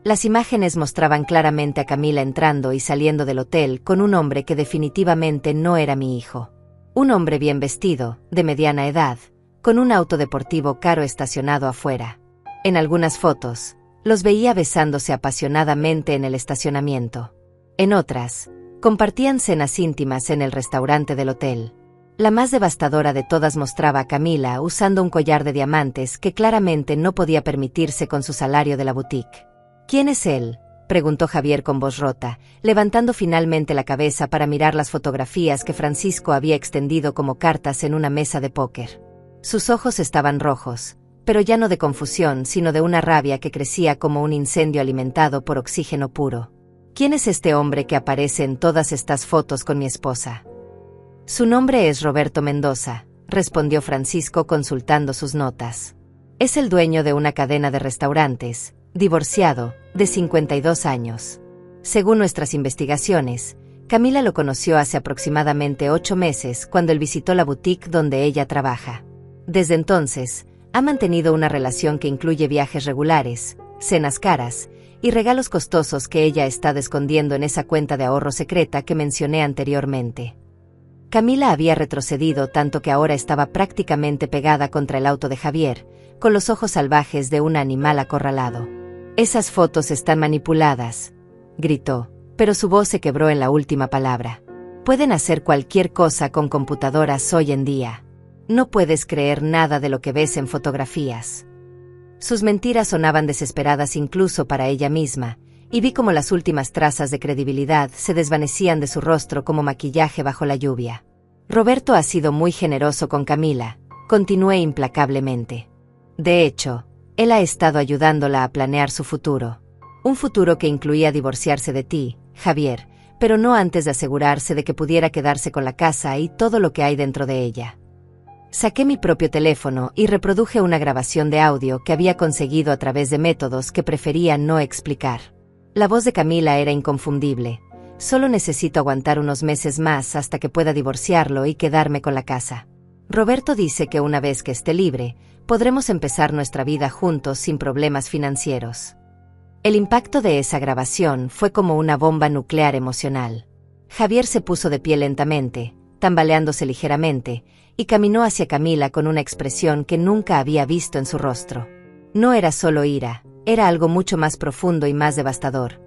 Las imágenes mostraban claramente a Camila entrando y saliendo del hotel con un hombre que definitivamente no era mi hijo. Un hombre bien vestido, de mediana edad, con un auto deportivo caro estacionado afuera. En algunas fotos, los veía besándose apasionadamente en el estacionamiento. En otras, compartían cenas íntimas en el restaurante del hotel. La más devastadora de todas mostraba a Camila usando un collar de diamantes que claramente no podía permitirse con su salario de la boutique. ¿Quién es él?, preguntó Javier con voz rota, levantando finalmente la cabeza para mirar las fotografías que Francisco había extendido como cartas en una mesa de póker. Sus ojos estaban rojos, pero ya no de confusión, sino de una rabia que crecía como un incendio alimentado por oxígeno puro. ¿Quién es este hombre que aparece en todas estas fotos con mi esposa? Su nombre es Roberto Mendoza, respondió Francisco consultando sus notas. Es el dueño de una cadena de restaurantes, divorciado, de 52 años. Según nuestras investigaciones, Camila lo conoció hace aproximadamente 8 meses cuando él visitó la boutique donde ella trabaja. Desde entonces, ha mantenido una relación que incluye viajes regulares, cenas caras y regalos costosos que ella está escondiendo en esa cuenta de ahorro secreta que mencioné anteriormente. Camila había retrocedido tanto que ahora estaba prácticamente pegada contra el auto de Javier, con los ojos salvajes de un animal acorralado. «Esas fotos están manipuladas», gritó, pero su voz se quebró en la última palabra. «Pueden hacer cualquier cosa con computadoras hoy en día. No puedes creer nada de lo que ves en fotografías». Sus mentiras sonaban desesperadas incluso para ella misma, y vi como las últimas trazas de credibilidad se desvanecían de su rostro como maquillaje bajo la lluvia. «Roberto ha sido muy generoso con Camila», continué implacablemente. «De hecho, él ha estado ayudándola a planear su futuro. Un futuro que incluía divorciarse de ti, Javier, pero no antes de asegurarse de que pudiera quedarse con la casa y todo lo que hay dentro de ella». Saqué mi propio teléfono y reproduje una grabación de audio que había conseguido a través de métodos que prefería no explicar. La voz de Camila era inconfundible, solo necesito aguantar unos meses más hasta que pueda divorciarlo y quedarme con la casa. Roberto dice que una vez que esté libre, podremos empezar nuestra vida juntos sin problemas financieros. El impacto de esa grabación fue como una bomba nuclear emocional. Javier se puso de pie lentamente, tambaleándose ligeramente, y caminó hacia Camila con una expresión que nunca había visto en su rostro. No era solo ira, era algo mucho más profundo y más devastador.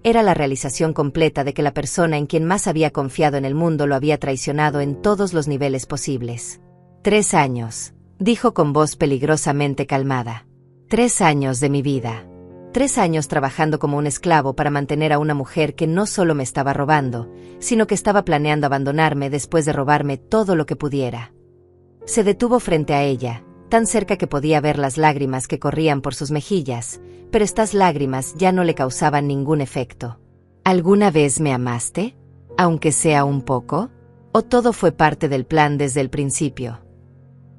Era la realización completa de que la persona en quien más había confiado en el mundo lo había traicionado en todos los niveles posibles. 3 años, dijo con voz peligrosamente calmada. 3 años de mi vida. 3 años trabajando como un esclavo para mantener a una mujer que no solo me estaba robando, sino que estaba planeando abandonarme después de robarme todo lo que pudiera. Se detuvo frente a ella, tan cerca que podía ver las lágrimas que corrían por sus mejillas, pero estas lágrimas ya no le causaban ningún efecto. ¿Alguna vez me amaste? ¿Aunque sea un poco? ¿O todo fue parte del plan desde el principio?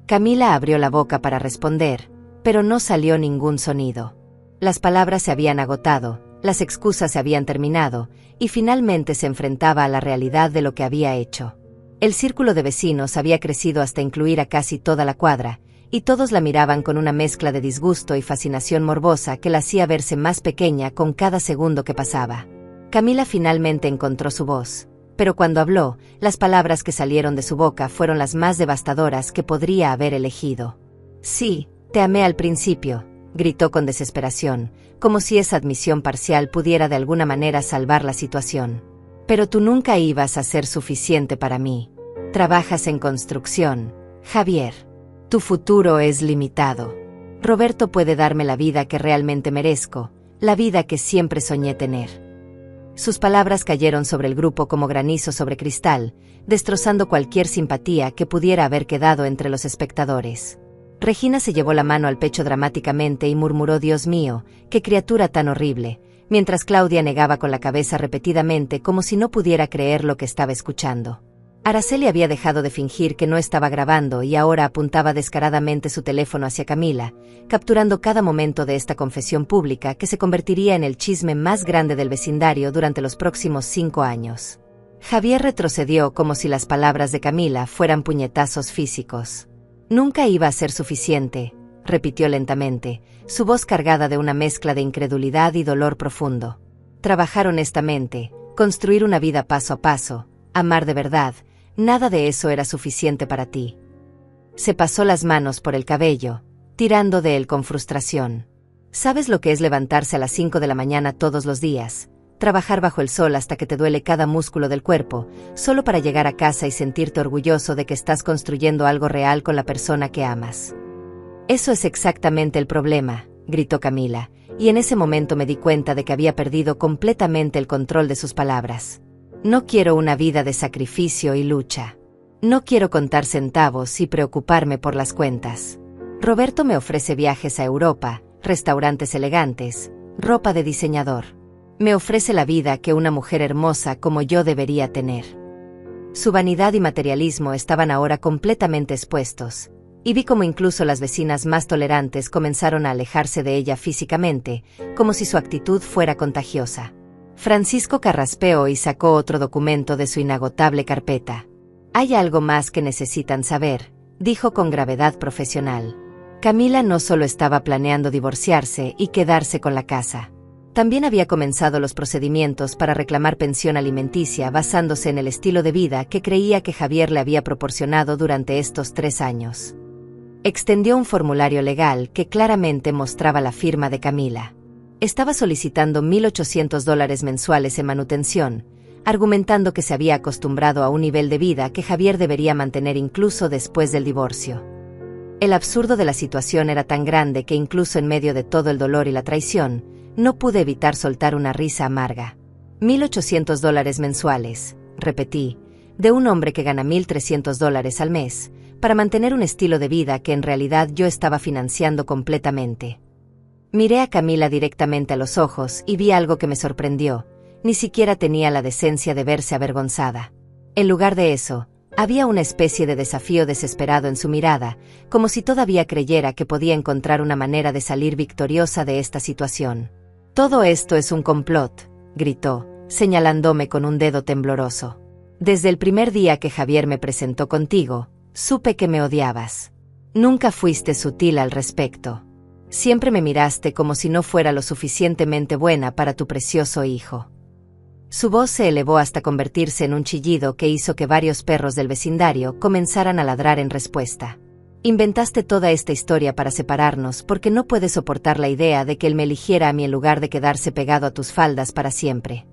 Camila abrió la boca para responder, pero no salió ningún sonido. Las palabras se habían agotado, las excusas se habían terminado, y finalmente se enfrentaba a la realidad de lo que había hecho. El círculo de vecinos había crecido hasta incluir a casi toda la cuadra, y todos la miraban con una mezcla de disgusto y fascinación morbosa que la hacía verse más pequeña con cada segundo que pasaba. Camila finalmente encontró su voz, pero cuando habló, las palabras que salieron de su boca fueron las más devastadoras que podría haber elegido. Sí, te amé al principio, gritó con desesperación, como si esa admisión parcial pudiera de alguna manera salvar la situación. Pero tú nunca ibas a ser suficiente para mí. Trabajas en construcción, Javier. Tu futuro es limitado. Roberto puede darme la vida que realmente merezco, la vida que siempre soñé tener. Sus palabras cayeron sobre el grupo como granizo sobre cristal, destrozando cualquier simpatía que pudiera haber quedado entre los espectadores. Regina se llevó la mano al pecho dramáticamente y murmuró: «Dios mío, qué criatura tan horrible», mientras Claudia negaba con la cabeza repetidamente como si no pudiera creer lo que estaba escuchando. Araceli había dejado de fingir que no estaba grabando y ahora apuntaba descaradamente su teléfono hacia Camila, capturando cada momento de esta confesión pública que se convertiría en el chisme más grande del vecindario durante los próximos 5 años. Javier retrocedió como si las palabras de Camila fueran puñetazos físicos. «Nunca iba a ser suficiente», repitió lentamente, su voz cargada de una mezcla de incredulidad y dolor profundo. «Trabajar honestamente, construir una vida paso a paso, amar de verdad, nada de eso era suficiente para ti». Se pasó las manos por el cabello, tirando de él con frustración. «¿Sabes lo que es levantarse a las 5 de la mañana todos los días? Trabajar bajo el sol hasta que te duele cada músculo del cuerpo, solo para llegar a casa y sentirte orgulloso de que estás construyendo algo real con la persona que amas». «Eso es exactamente el problema», gritó Camila, y en ese momento me di cuenta de que había perdido completamente el control de sus palabras. «No quiero una vida de sacrificio y lucha. No quiero contar centavos y preocuparme por las cuentas. Roberto me ofrece viajes a Europa, restaurantes elegantes, ropa de diseñador. Me ofrece la vida que una mujer hermosa como yo debería tener». Su vanidad y materialismo estaban ahora completamente expuestos, y vi como incluso las vecinas más tolerantes comenzaron a alejarse de ella físicamente, como si su actitud fuera contagiosa. Francisco carraspeó y sacó otro documento de su inagotable carpeta. «Hay algo más que necesitan saber», dijo con gravedad profesional. Camila no solo estaba planeando divorciarse y quedarse con la casa. También había comenzado los procedimientos para reclamar pensión alimenticia basándose en el estilo de vida que creía que Javier le había proporcionado durante estos 3 años. Extendió un formulario legal que claramente mostraba la firma de Camila. Estaba solicitando $1,800 mensuales en manutención, argumentando que se había acostumbrado a un nivel de vida que Javier debería mantener incluso después del divorcio. El absurdo de la situación era tan grande que incluso en medio de todo el dolor y la traición, no pude evitar soltar una risa amarga. $1,800 mensuales, repetí, de un hombre que gana $1,300 al mes, para mantener un estilo de vida que en realidad yo estaba financiando completamente. Miré a Camila directamente a los ojos y vi algo que me sorprendió. Ni siquiera tenía la decencia de verse avergonzada. En lugar de eso, había una especie de desafío desesperado en su mirada, como si todavía creyera que podía encontrar una manera de salir victoriosa de esta situación. «Todo esto es un complot», gritó, señalándome con un dedo tembloroso. Desde el primer día que Javier me presentó contigo, supe que me odiabas. Nunca fuiste sutil al respecto. Siempre me miraste como si no fuera lo suficientemente buena para tu precioso hijo. Su voz se elevó hasta convertirse en un chillido que hizo que varios perros del vecindario comenzaran a ladrar en respuesta. Inventaste toda esta historia para separarnos porque no puedes soportar la idea de que él me eligiera a mí en lugar de quedarse pegado a tus faldas para siempre.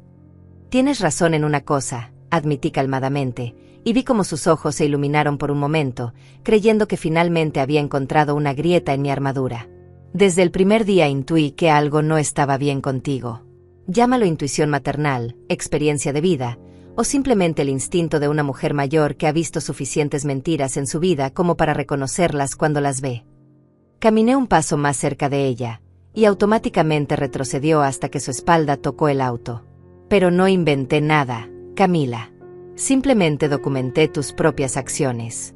Tienes razón en una cosa, admití calmadamente, y vi cómo sus ojos se iluminaron por un momento, creyendo que finalmente había encontrado una grieta en mi armadura. Desde el primer día intuí que algo no estaba bien contigo. Llámalo intuición maternal, experiencia de vida, o simplemente el instinto de una mujer mayor que ha visto suficientes mentiras en su vida como para reconocerlas cuando las ve. Caminé un paso más cerca de ella, y automáticamente retrocedió hasta que su espalda tocó el auto. Pero no inventé nada, Camila. Simplemente documenté tus propias acciones.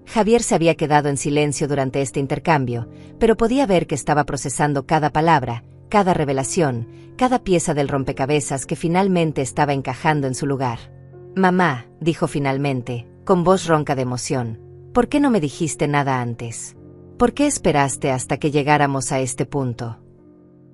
Javier se había quedado en silencio durante este intercambio, pero podía ver que estaba procesando cada palabra, cada revelación, cada pieza del rompecabezas que finalmente estaba encajando en su lugar. Mamá, dijo finalmente, con voz ronca de emoción, ¿por qué no me dijiste nada antes? ¿Por qué esperaste hasta que llegáramos a este punto?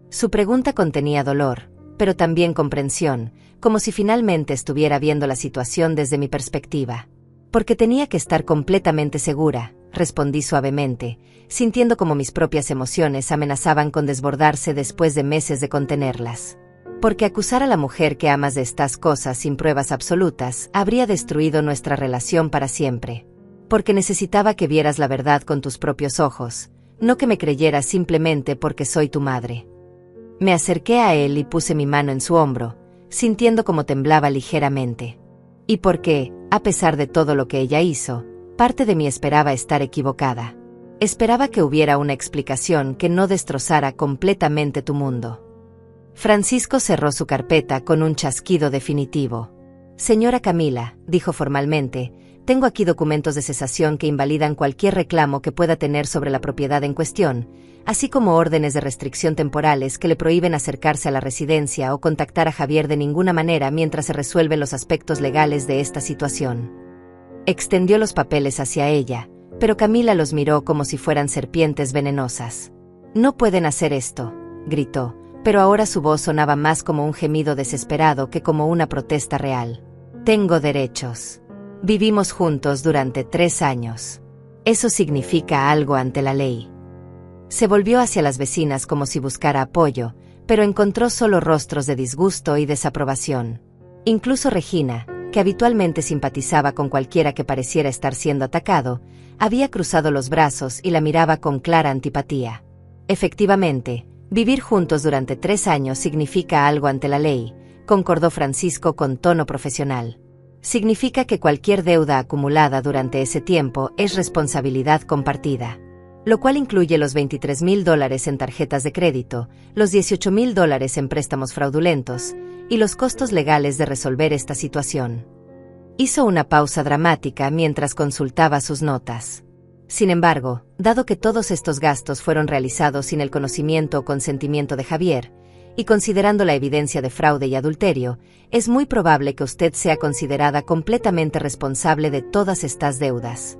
Su pregunta contenía dolor, pero también comprensión, como si finalmente estuviera viendo la situación desde mi perspectiva. Porque tenía que estar completamente segura, respondí suavemente, sintiendo como mis propias emociones amenazaban con desbordarse después de meses de contenerlas. Porque acusar a la mujer que amas de estas cosas sin pruebas absolutas habría destruido nuestra relación para siempre. Porque necesitaba que vieras la verdad con tus propios ojos, no que me creyeras simplemente porque soy tu madre. Me acerqué a él y puse mi mano en su hombro, sintiendo como temblaba ligeramente. Y porque, a pesar de todo lo que ella hizo, parte de mí esperaba estar equivocada. Esperaba que hubiera una explicación que no destrozara completamente tu mundo. Francisco cerró su carpeta con un chasquido definitivo. Señora Camila, dijo formalmente, tengo aquí documentos de cesación que invalidan cualquier reclamo que pueda tener sobre la propiedad en cuestión, así como órdenes de restricción temporales que le prohíben acercarse a la residencia o contactar a Javier de ninguna manera mientras se resuelven los aspectos legales de esta situación. Extendió los papeles hacia ella, pero Camila los miró como si fueran serpientes venenosas. No pueden hacer esto, gritó, pero ahora su voz sonaba más como un gemido desesperado que como una protesta real. Tengo derechos. Vivimos juntos durante 3 años. Eso significa algo ante la ley. Se volvió hacia las vecinas como si buscara apoyo, pero encontró solo rostros de disgusto y desaprobación. Incluso Regina, que habitualmente simpatizaba con cualquiera que pareciera estar siendo atacado, había cruzado los brazos y la miraba con clara antipatía. Efectivamente, vivir juntos durante 3 años significa algo ante la ley, concordó Francisco con tono profesional. Significa que cualquier deuda acumulada durante ese tiempo es responsabilidad compartida. Lo cual incluye los $23,000 en tarjetas de crédito, los $18,000 en préstamos fraudulentos, y los costos legales de resolver esta situación. Hizo una pausa dramática mientras consultaba sus notas. Sin embargo, dado que todos estos gastos fueron realizados sin el conocimiento o consentimiento de Javier, y considerando la evidencia de fraude y adulterio, es muy probable que usted sea considerada completamente responsable de todas estas deudas.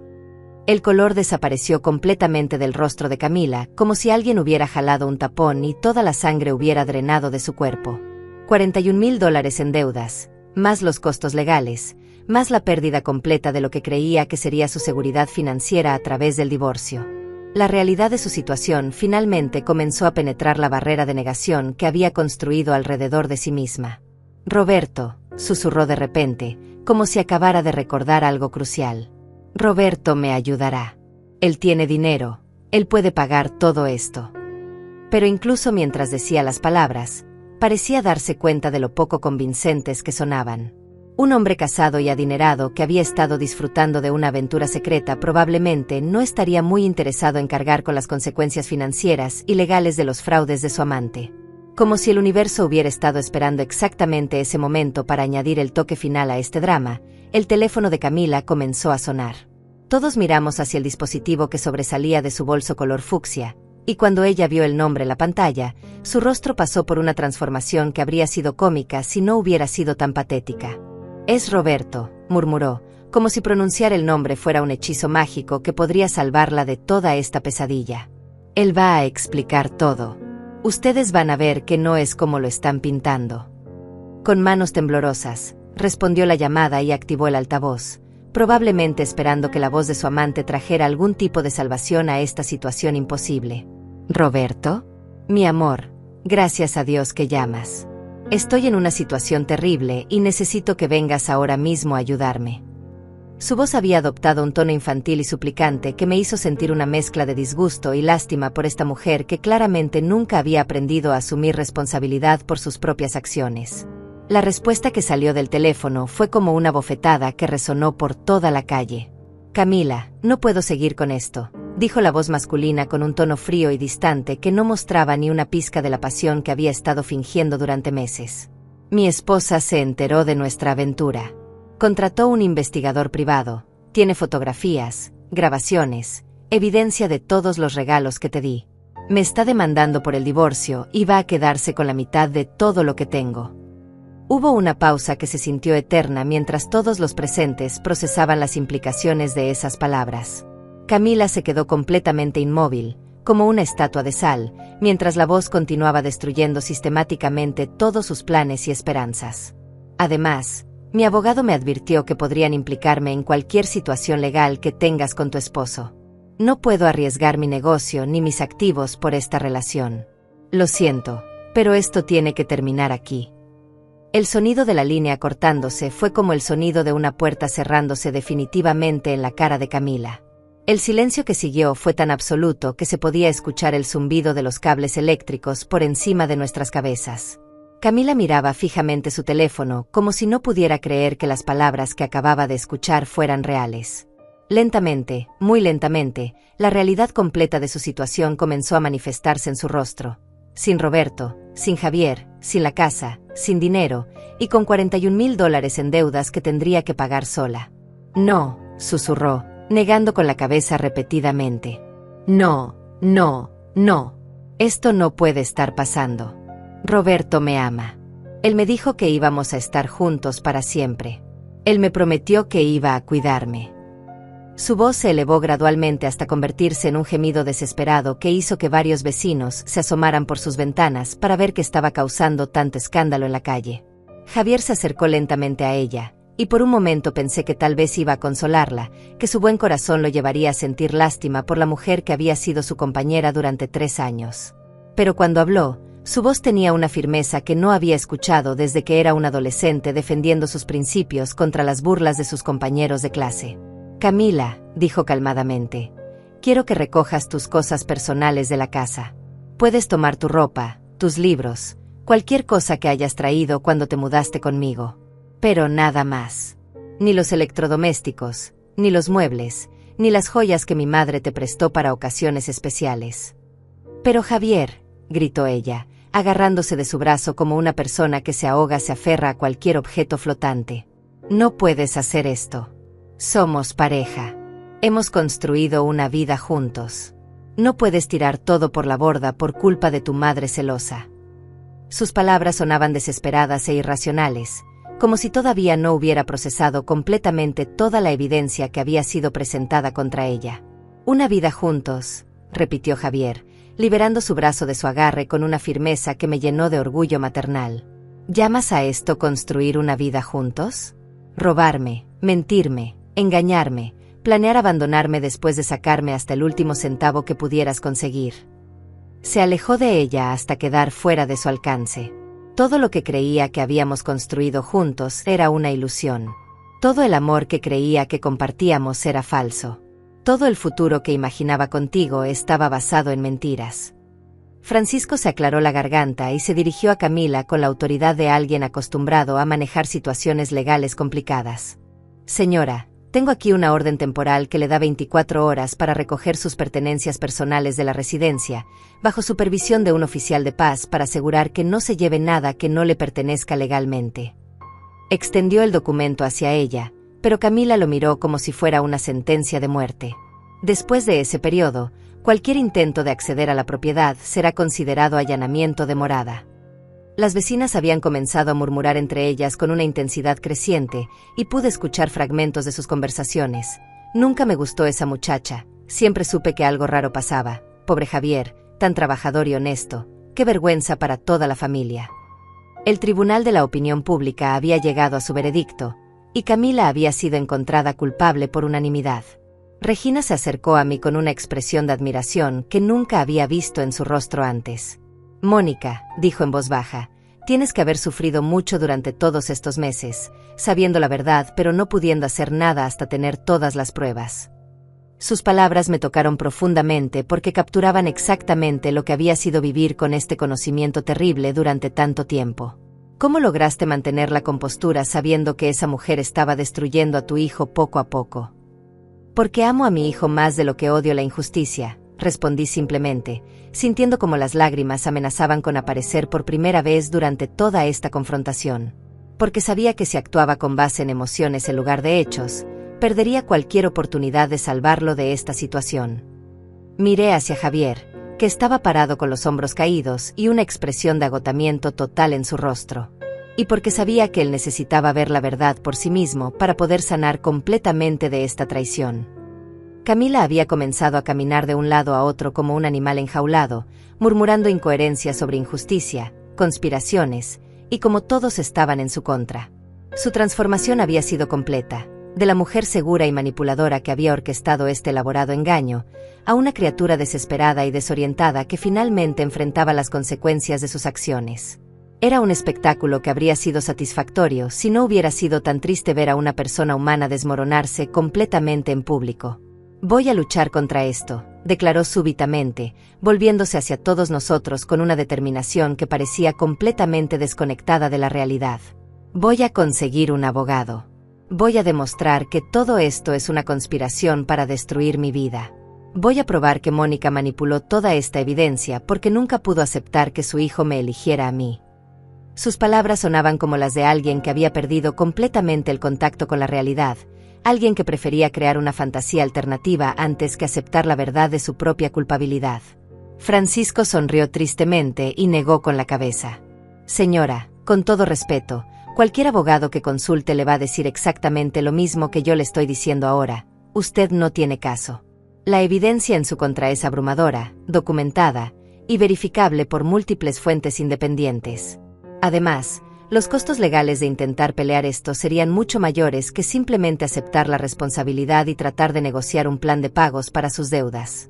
El color desapareció completamente del rostro de Camila, como si alguien hubiera jalado un tapón y toda la sangre hubiera drenado de su cuerpo. $41,000 en deudas, más los costos legales, más la pérdida completa de lo que creía que sería su seguridad financiera a través del divorcio. La realidad de su situación finalmente comenzó a penetrar la barrera de negación que había construido alrededor de sí misma. Roberto, susurró de repente, como si acabara de recordar algo crucial. Roberto me ayudará. Él tiene dinero, él puede pagar todo esto. Pero incluso mientras decía las palabras, parecía darse cuenta de lo poco convincentes que sonaban. Un hombre casado y adinerado que había estado disfrutando de una aventura secreta probablemente no estaría muy interesado en cargar con las consecuencias financieras y legales de los fraudes de su amante. Como si el universo hubiera estado esperando exactamente ese momento para añadir el toque final a este drama, el teléfono de Camila comenzó a sonar. Todos miramos hacia el dispositivo que sobresalía de su bolso color fucsia, Y cuando ella vio el nombre en la pantalla, su rostro pasó por una transformación que habría sido cómica si no hubiera sido tan patética. «Es Roberto», murmuró, como si pronunciar el nombre fuera un hechizo mágico que podría salvarla de toda esta pesadilla. «Él va a explicar todo. Ustedes van a ver que no es como lo están pintando». Con manos temblorosas, respondió la llamada y activó el altavoz, probablemente esperando que la voz de su amante trajera algún tipo de salvación a esta situación imposible. «¿Roberto? Mi amor, gracias a Dios que llamas. Estoy en una situación terrible y necesito que vengas ahora mismo a ayudarme». Su voz había adoptado un tono infantil y suplicante que me hizo sentir una mezcla de disgusto y lástima por esta mujer que claramente nunca había aprendido a asumir responsabilidad por sus propias acciones. La respuesta que salió del teléfono fue como una bofetada que resonó por toda la calle. «Camila, no puedo seguir con esto», dijo la voz masculina con un tono frío y distante que no mostraba ni una pizca de la pasión que había estado fingiendo durante meses. «Mi esposa se enteró de nuestra aventura. Contrató un investigador privado, tiene fotografías, grabaciones, evidencia de todos los regalos que te di. Me está demandando por el divorcio y va a quedarse con la mitad de todo lo que tengo». Hubo una pausa que se sintió eterna mientras todos los presentes procesaban las implicaciones de esas palabras. Camila se quedó completamente inmóvil, como una estatua de sal, mientras la voz continuaba destruyendo sistemáticamente todos sus planes y esperanzas. «Además, mi abogado me advirtió que podrían implicarme en cualquier situación legal que tengas con tu esposo. No puedo arriesgar mi negocio ni mis activos por esta relación. Lo siento, pero esto tiene que terminar aquí». El sonido de la línea cortándose fue como el sonido de una puerta cerrándose definitivamente en la cara de Camila. El silencio que siguió fue tan absoluto que se podía escuchar el zumbido de los cables eléctricos por encima de nuestras cabezas. Camila miraba fijamente su teléfono como si no pudiera creer que las palabras que acababa de escuchar fueran reales. Lentamente, muy lentamente, la realidad completa de su situación comenzó a manifestarse en su rostro. Sin Roberto, sin Javier, sin la casa, sin dinero, y con $41,000 en deudas que tendría que pagar sola. «No», susurró, negando con la cabeza repetidamente. «No, no, no. Esto no puede estar pasando. Roberto me ama. Él me dijo que íbamos a estar juntos para siempre. Él me prometió que iba a cuidarme». Su voz se elevó gradualmente hasta convertirse en un gemido desesperado que hizo que varios vecinos se asomaran por sus ventanas para ver qué estaba causando tanto escándalo en la calle. Javier se acercó lentamente a ella, y por un momento pensé que tal vez iba a consolarla, que su buen corazón lo llevaría a sentir lástima por la mujer que había sido su compañera durante 3 años. Pero cuando habló, su voz tenía una firmeza que no había escuchado desde que era un adolescente defendiendo sus principios contra las burlas de sus compañeros de clase. «Camila», dijo calmadamente, «quiero que recojas tus cosas personales de la casa. Puedes tomar tu ropa, tus libros, cualquier cosa que hayas traído cuando te mudaste conmigo. Pero nada más. Ni los electrodomésticos, ni los muebles, ni las joyas que mi madre te prestó para ocasiones especiales». «Pero Javier», gritó ella, agarrándose de su brazo como una persona que se ahoga se aferra a cualquier objeto flotante. «No puedes hacer esto. Somos pareja. Hemos construido una vida juntos. No puedes tirar todo por la borda por culpa de tu madre celosa». Sus palabras sonaban desesperadas e irracionales, como si todavía no hubiera procesado completamente toda la evidencia que había sido presentada contra ella. «Una vida juntos», repitió Javier, liberando su brazo de su agarre con una firmeza que me llenó de orgullo maternal. «¿Llamas a esto construir una vida juntos? Robarme, mentirme, engañarme, planear abandonarme después de sacarme hasta el último centavo que pudieras conseguir». Se alejó de ella hasta quedar fuera de su alcance. Todo lo que creía que habíamos construido juntos era una ilusión. Todo el amor que creía que compartíamos era falso. Todo el futuro que imaginaba contigo estaba basado en mentiras. Francisco se aclaró la garganta y se dirigió a Camila con la autoridad de alguien acostumbrado a manejar situaciones legales complicadas. «Señora, tengo aquí una orden temporal que le da 24 horas para recoger sus pertenencias personales de la residencia, bajo supervisión de un oficial de paz para asegurar que no se lleve nada que no le pertenezca legalmente». Extendió el documento hacia ella, pero Camila lo miró como si fuera una sentencia de muerte. Después de ese periodo, Cualquier intento de acceder a la propiedad será considerado allanamiento de morada. Las vecinas habían comenzado a murmurar entre ellas con una intensidad creciente, y pude escuchar fragmentos de sus conversaciones. Nunca me gustó esa muchacha, siempre supe que algo raro pasaba. Pobre Javier, tan trabajador y honesto, qué vergüenza para toda la familia. El Tribunal de la Opinión Pública había llegado a su veredicto, y Camila había sido encontrada culpable por unanimidad. Regina se acercó a mí con una expresión de admiración que nunca había visto en su rostro antes. «Mónica», dijo en voz baja, «tienes que haber sufrido mucho durante todos estos meses, sabiendo la verdad pero no pudiendo hacer nada hasta tener todas las pruebas». Sus palabras me tocaron profundamente porque capturaban exactamente lo que había sido vivir con este conocimiento terrible durante tanto tiempo. ¿Cómo lograste mantener la compostura sabiendo que esa mujer estaba destruyendo a tu hijo poco a poco? «Porque amo a mi hijo más de lo que odio la injusticia», respondí simplemente, sintiendo como las lágrimas amenazaban con aparecer por primera vez durante toda esta confrontación. Porque sabía que si actuaba con base en emociones en lugar de hechos, perdería cualquier oportunidad de salvarlo de esta situación. Miré hacia Javier, que estaba parado con los hombros caídos y una expresión de agotamiento total en su rostro. Y porque sabía que él necesitaba ver la verdad por sí mismo para poder sanar completamente de esta traición. Camila había comenzado a caminar de un lado a otro como un animal enjaulado, murmurando incoherencias sobre injusticia, conspiraciones, y como todos estaban en su contra. Su transformación había sido completa, de la mujer segura y manipuladora que había orquestado este elaborado engaño, a una criatura desesperada y desorientada que finalmente enfrentaba las consecuencias de sus acciones. Era un espectáculo que habría sido satisfactorio si no hubiera sido tan triste ver a una persona humana desmoronarse completamente en público. «Voy a luchar contra esto», declaró súbitamente, volviéndose hacia todos nosotros con una determinación que parecía completamente desconectada de la realidad. «Voy a conseguir un abogado. Voy a demostrar que todo esto es una conspiración para destruir mi vida. Voy a probar que Mónica manipuló toda esta evidencia porque nunca pudo aceptar que su hijo me eligiera a mí». Sus palabras sonaban como las de alguien que había perdido completamente el contacto con la realidad, alguien que prefería crear una fantasía alternativa antes que aceptar la verdad de su propia culpabilidad. Francisco sonrió tristemente y negó con la cabeza. «Señora, con todo respeto, cualquier abogado que consulte le va a decir exactamente lo mismo que yo le estoy diciendo ahora. Usted no tiene caso. La evidencia en su contra es abrumadora, documentada y verificable por múltiples fuentes independientes. Además, los costos legales de intentar pelear esto serían mucho mayores que simplemente aceptar la responsabilidad y tratar de negociar un plan de pagos para sus deudas».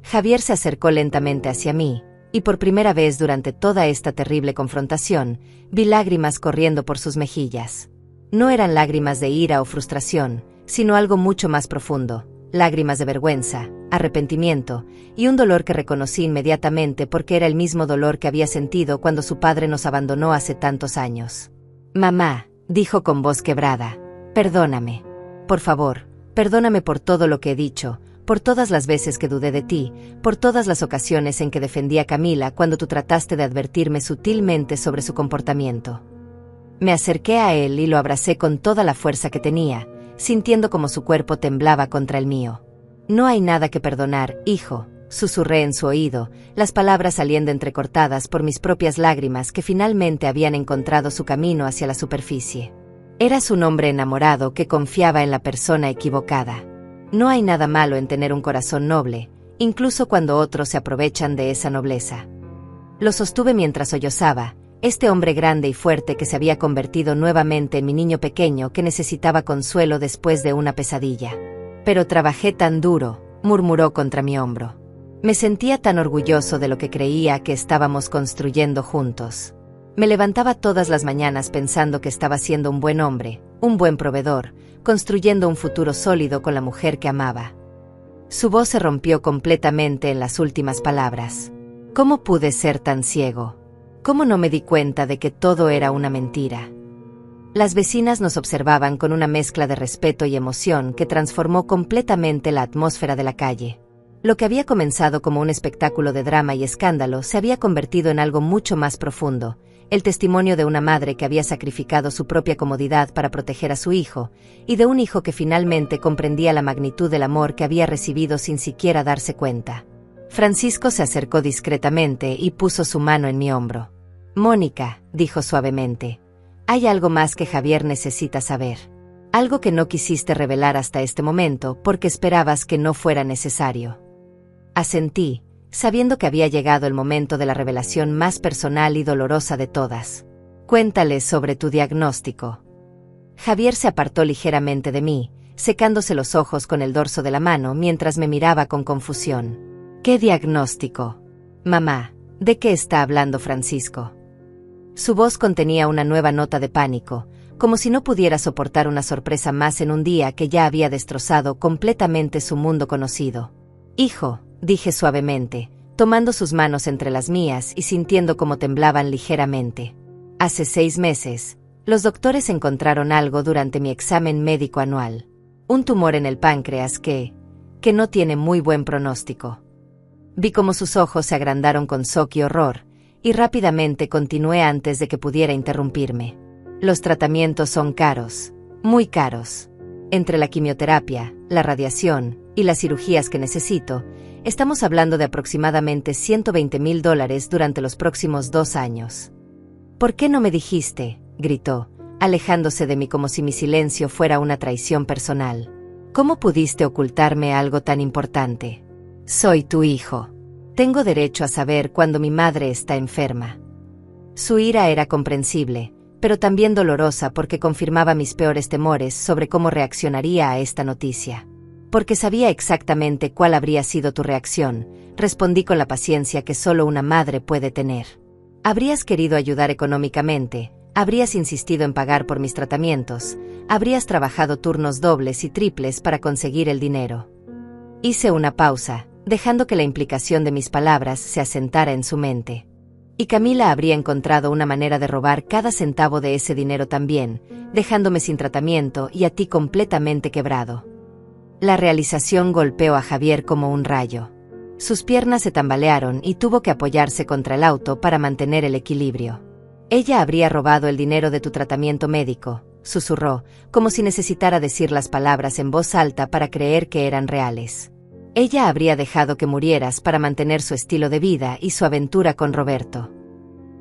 Javier se acercó lentamente hacia mí, y por primera vez durante toda esta terrible confrontación, vi lágrimas corriendo por sus mejillas. No eran lágrimas de ira o frustración, sino algo mucho más profundo, lágrimas de vergüenza, arrepentimiento, y un dolor que reconocí inmediatamente porque era el mismo dolor que había sentido cuando su padre nos abandonó hace tantos años. «Mamá», dijo con voz quebrada, «perdóname. Por favor, perdóname por todo lo que he dicho, por todas las veces que dudé de ti, por todas las ocasiones en que defendí a Camila cuando tú trataste de advertirme sutilmente sobre su comportamiento». Me acerqué a él y lo abracé con toda la fuerza que tenía, sintiendo como su cuerpo temblaba contra el mío. «No hay nada que perdonar, hijo», susurré en su oído, las palabras saliendo entrecortadas por mis propias lágrimas que finalmente habían encontrado su camino hacia la superficie. Eras un hombre enamorado que confiaba en la persona equivocada. No hay nada malo en tener un corazón noble, incluso cuando otros se aprovechan de esa nobleza. Lo sostuve mientras sollozaba, este hombre grande y fuerte que se había convertido nuevamente en mi niño pequeño que necesitaba consuelo después de una pesadilla. «Pero trabajé tan duro», murmuró contra mi hombro. Me sentía tan orgulloso de lo que creía que estábamos construyendo juntos. Me levantaba todas las mañanas pensando que estaba siendo un buen hombre, un buen proveedor, construyendo un futuro sólido con la mujer que amaba. Su voz se rompió completamente en las últimas palabras. ¿Cómo pude ser tan ciego? ¿Cómo no me di cuenta de que todo era una mentira? Las vecinas nos observaban con una mezcla de respeto y emoción que transformó completamente la atmósfera de la calle. Lo que había comenzado como un espectáculo de drama y escándalo se había convertido en algo mucho más profundo, el testimonio de una madre que había sacrificado su propia comodidad para proteger a su hijo, y de un hijo que finalmente comprendía la magnitud del amor que había recibido sin siquiera darse cuenta. Francisco se acercó discretamente y puso su mano en mi hombro. Mónica, dijo suavemente, hay algo más que Javier necesita saber. Algo que no quisiste revelar hasta este momento porque esperabas que no fuera necesario. Asentí, sabiendo que había llegado el momento de la revelación más personal y dolorosa de todas. Cuéntale sobre tu diagnóstico. Javier se apartó ligeramente de mí, secándose los ojos con el dorso de la mano mientras me miraba con confusión. ¿Qué diagnóstico? Mamá, ¿de qué está hablando Francisco? Su voz contenía una nueva nota de pánico, como si no pudiera soportar una sorpresa más en un día que ya había destrozado completamente su mundo conocido. Hijo, dije suavemente, tomando sus manos entre las mías y sintiendo cómo temblaban ligeramente. Hace 6 meses, los doctores encontraron algo durante mi examen médico anual. Un tumor en el páncreas que no tiene muy buen pronóstico. Vi cómo sus ojos se agrandaron con shock y horror, y rápidamente continué antes de que pudiera interrumpirme. Los tratamientos son caros, muy caros. Entre la quimioterapia, la radiación y las cirugías que necesito, estamos hablando de aproximadamente $120,000 durante los próximos 2 años. ¿Por qué no me dijiste?, gritó, alejándose de mí como si mi silencio fuera una traición personal. ¿Cómo pudiste ocultarme algo tan importante? Soy tu hijo. Tengo derecho a saber cuando mi madre está enferma. Su ira era comprensible, pero también dolorosa porque confirmaba mis peores temores sobre cómo reaccionaría a esta noticia. Porque sabía exactamente cuál habría sido tu reacción, respondí con la paciencia que solo una madre puede tener. Habrías querido ayudar económicamente, habrías insistido en pagar por mis tratamientos, habrías trabajado turnos dobles y triples para conseguir el dinero. Hice una pausa, dejando que la implicación de mis palabras se asentara en su mente. Y Camila habría encontrado una manera de robar cada centavo de ese dinero también, dejándome sin tratamiento y a ti completamente quebrado. La realización golpeó a Javier como un rayo. Sus piernas se tambalearon y tuvo que apoyarse contra el auto para mantener el equilibrio. Ella habría robado el dinero de tu tratamiento médico, susurró, como si necesitara decir las palabras en voz alta para creer que eran reales. Ella habría dejado que murieras para mantener su estilo de vida y su aventura con Roberto.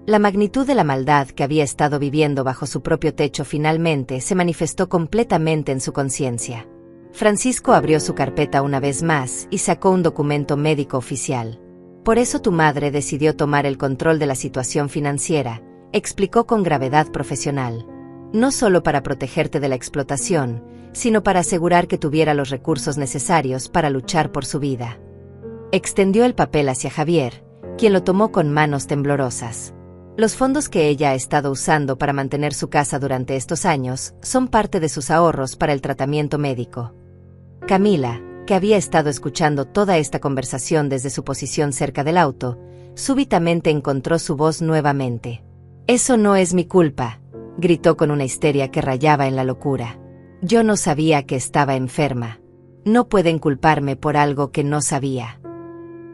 La magnitud de la maldad que había estado viviendo bajo su propio techo finalmente se manifestó completamente en su conciencia. Francisco abrió su carpeta una vez más y sacó un documento médico oficial. Por eso tu madre decidió tomar el control de la situación financiera, explicó con gravedad profesional. No solo para protegerte de la explotación, sino para asegurar que tuviera los recursos necesarios para luchar por su vida. Extendió el papel hacia Javier, quien lo tomó con manos temblorosas. Los fondos que ella ha estado usando para mantener su casa durante estos años son parte de sus ahorros para el tratamiento médico. Camila, que había estado escuchando toda esta conversación desde su posición cerca del auto, súbitamente encontró su voz nuevamente. «Eso no es mi culpa», gritó con una histeria que rayaba en la locura. «Yo no sabía que estaba enferma. No pueden culparme por algo que no sabía».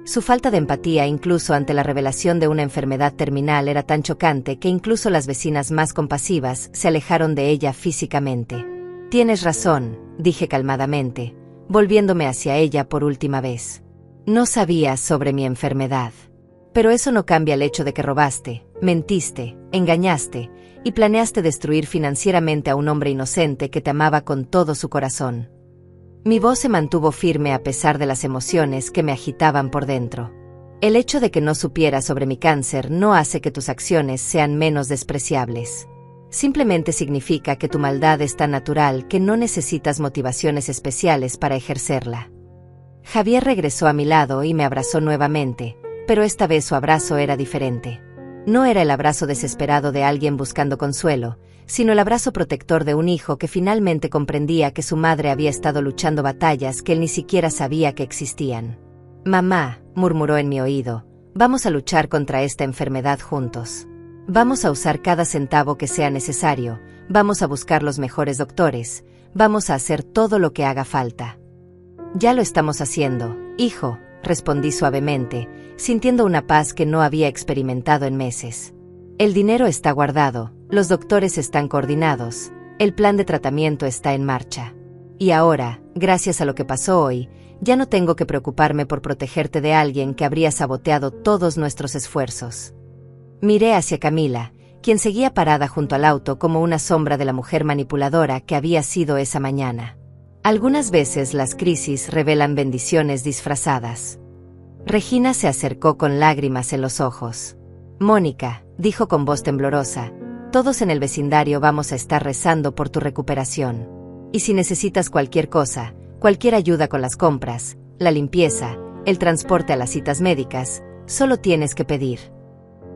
Su falta de empatía incluso ante la revelación de una enfermedad terminal era tan chocante que incluso las vecinas más compasivas se alejaron de ella físicamente. «Tienes razón», dije calmadamente, volviéndome hacia ella por última vez. «No sabías sobre mi enfermedad. Pero eso no cambia el hecho de que robaste, mentiste, engañaste y planeaste destruir financieramente a un hombre inocente que te amaba con todo su corazón». Mi voz se mantuvo firme a pesar de las emociones que me agitaban por dentro. El hecho de que no supieras sobre mi cáncer no hace que tus acciones sean menos despreciables. Simplemente significa que tu maldad es tan natural que no necesitas motivaciones especiales para ejercerla. Javier regresó a mi lado y me abrazó nuevamente, pero esta vez su abrazo era diferente. No era el abrazo desesperado de alguien buscando consuelo, sino el abrazo protector de un hijo que finalmente comprendía que su madre había estado luchando batallas que él ni siquiera sabía que existían. «Mamá», murmuró en mi oído, «vamos a luchar contra esta enfermedad juntos. Vamos a usar cada centavo que sea necesario, vamos a buscar los mejores doctores, vamos a hacer todo lo que haga falta». «Ya lo estamos haciendo, hijo», respondí suavemente, sintiendo una paz que no había experimentado en meses. «El dinero está guardado, los doctores están coordinados, el plan de tratamiento está en marcha. Y ahora, gracias a lo que pasó hoy, ya no tengo que preocuparme por protegerte de alguien que habría saboteado todos nuestros esfuerzos. Miré hacia Camila, quien seguía parada junto al auto como una sombra de la mujer manipuladora que había sido esa mañana. Algunas veces las crisis revelan bendiciones disfrazadas. Regina se acercó con lágrimas en los ojos. «Mónica», dijo con voz temblorosa, «todos en el vecindario vamos a estar rezando por tu recuperación. Y si necesitas cualquier cosa, cualquier ayuda con las compras, la limpieza, el transporte a las citas médicas, solo tienes que pedir».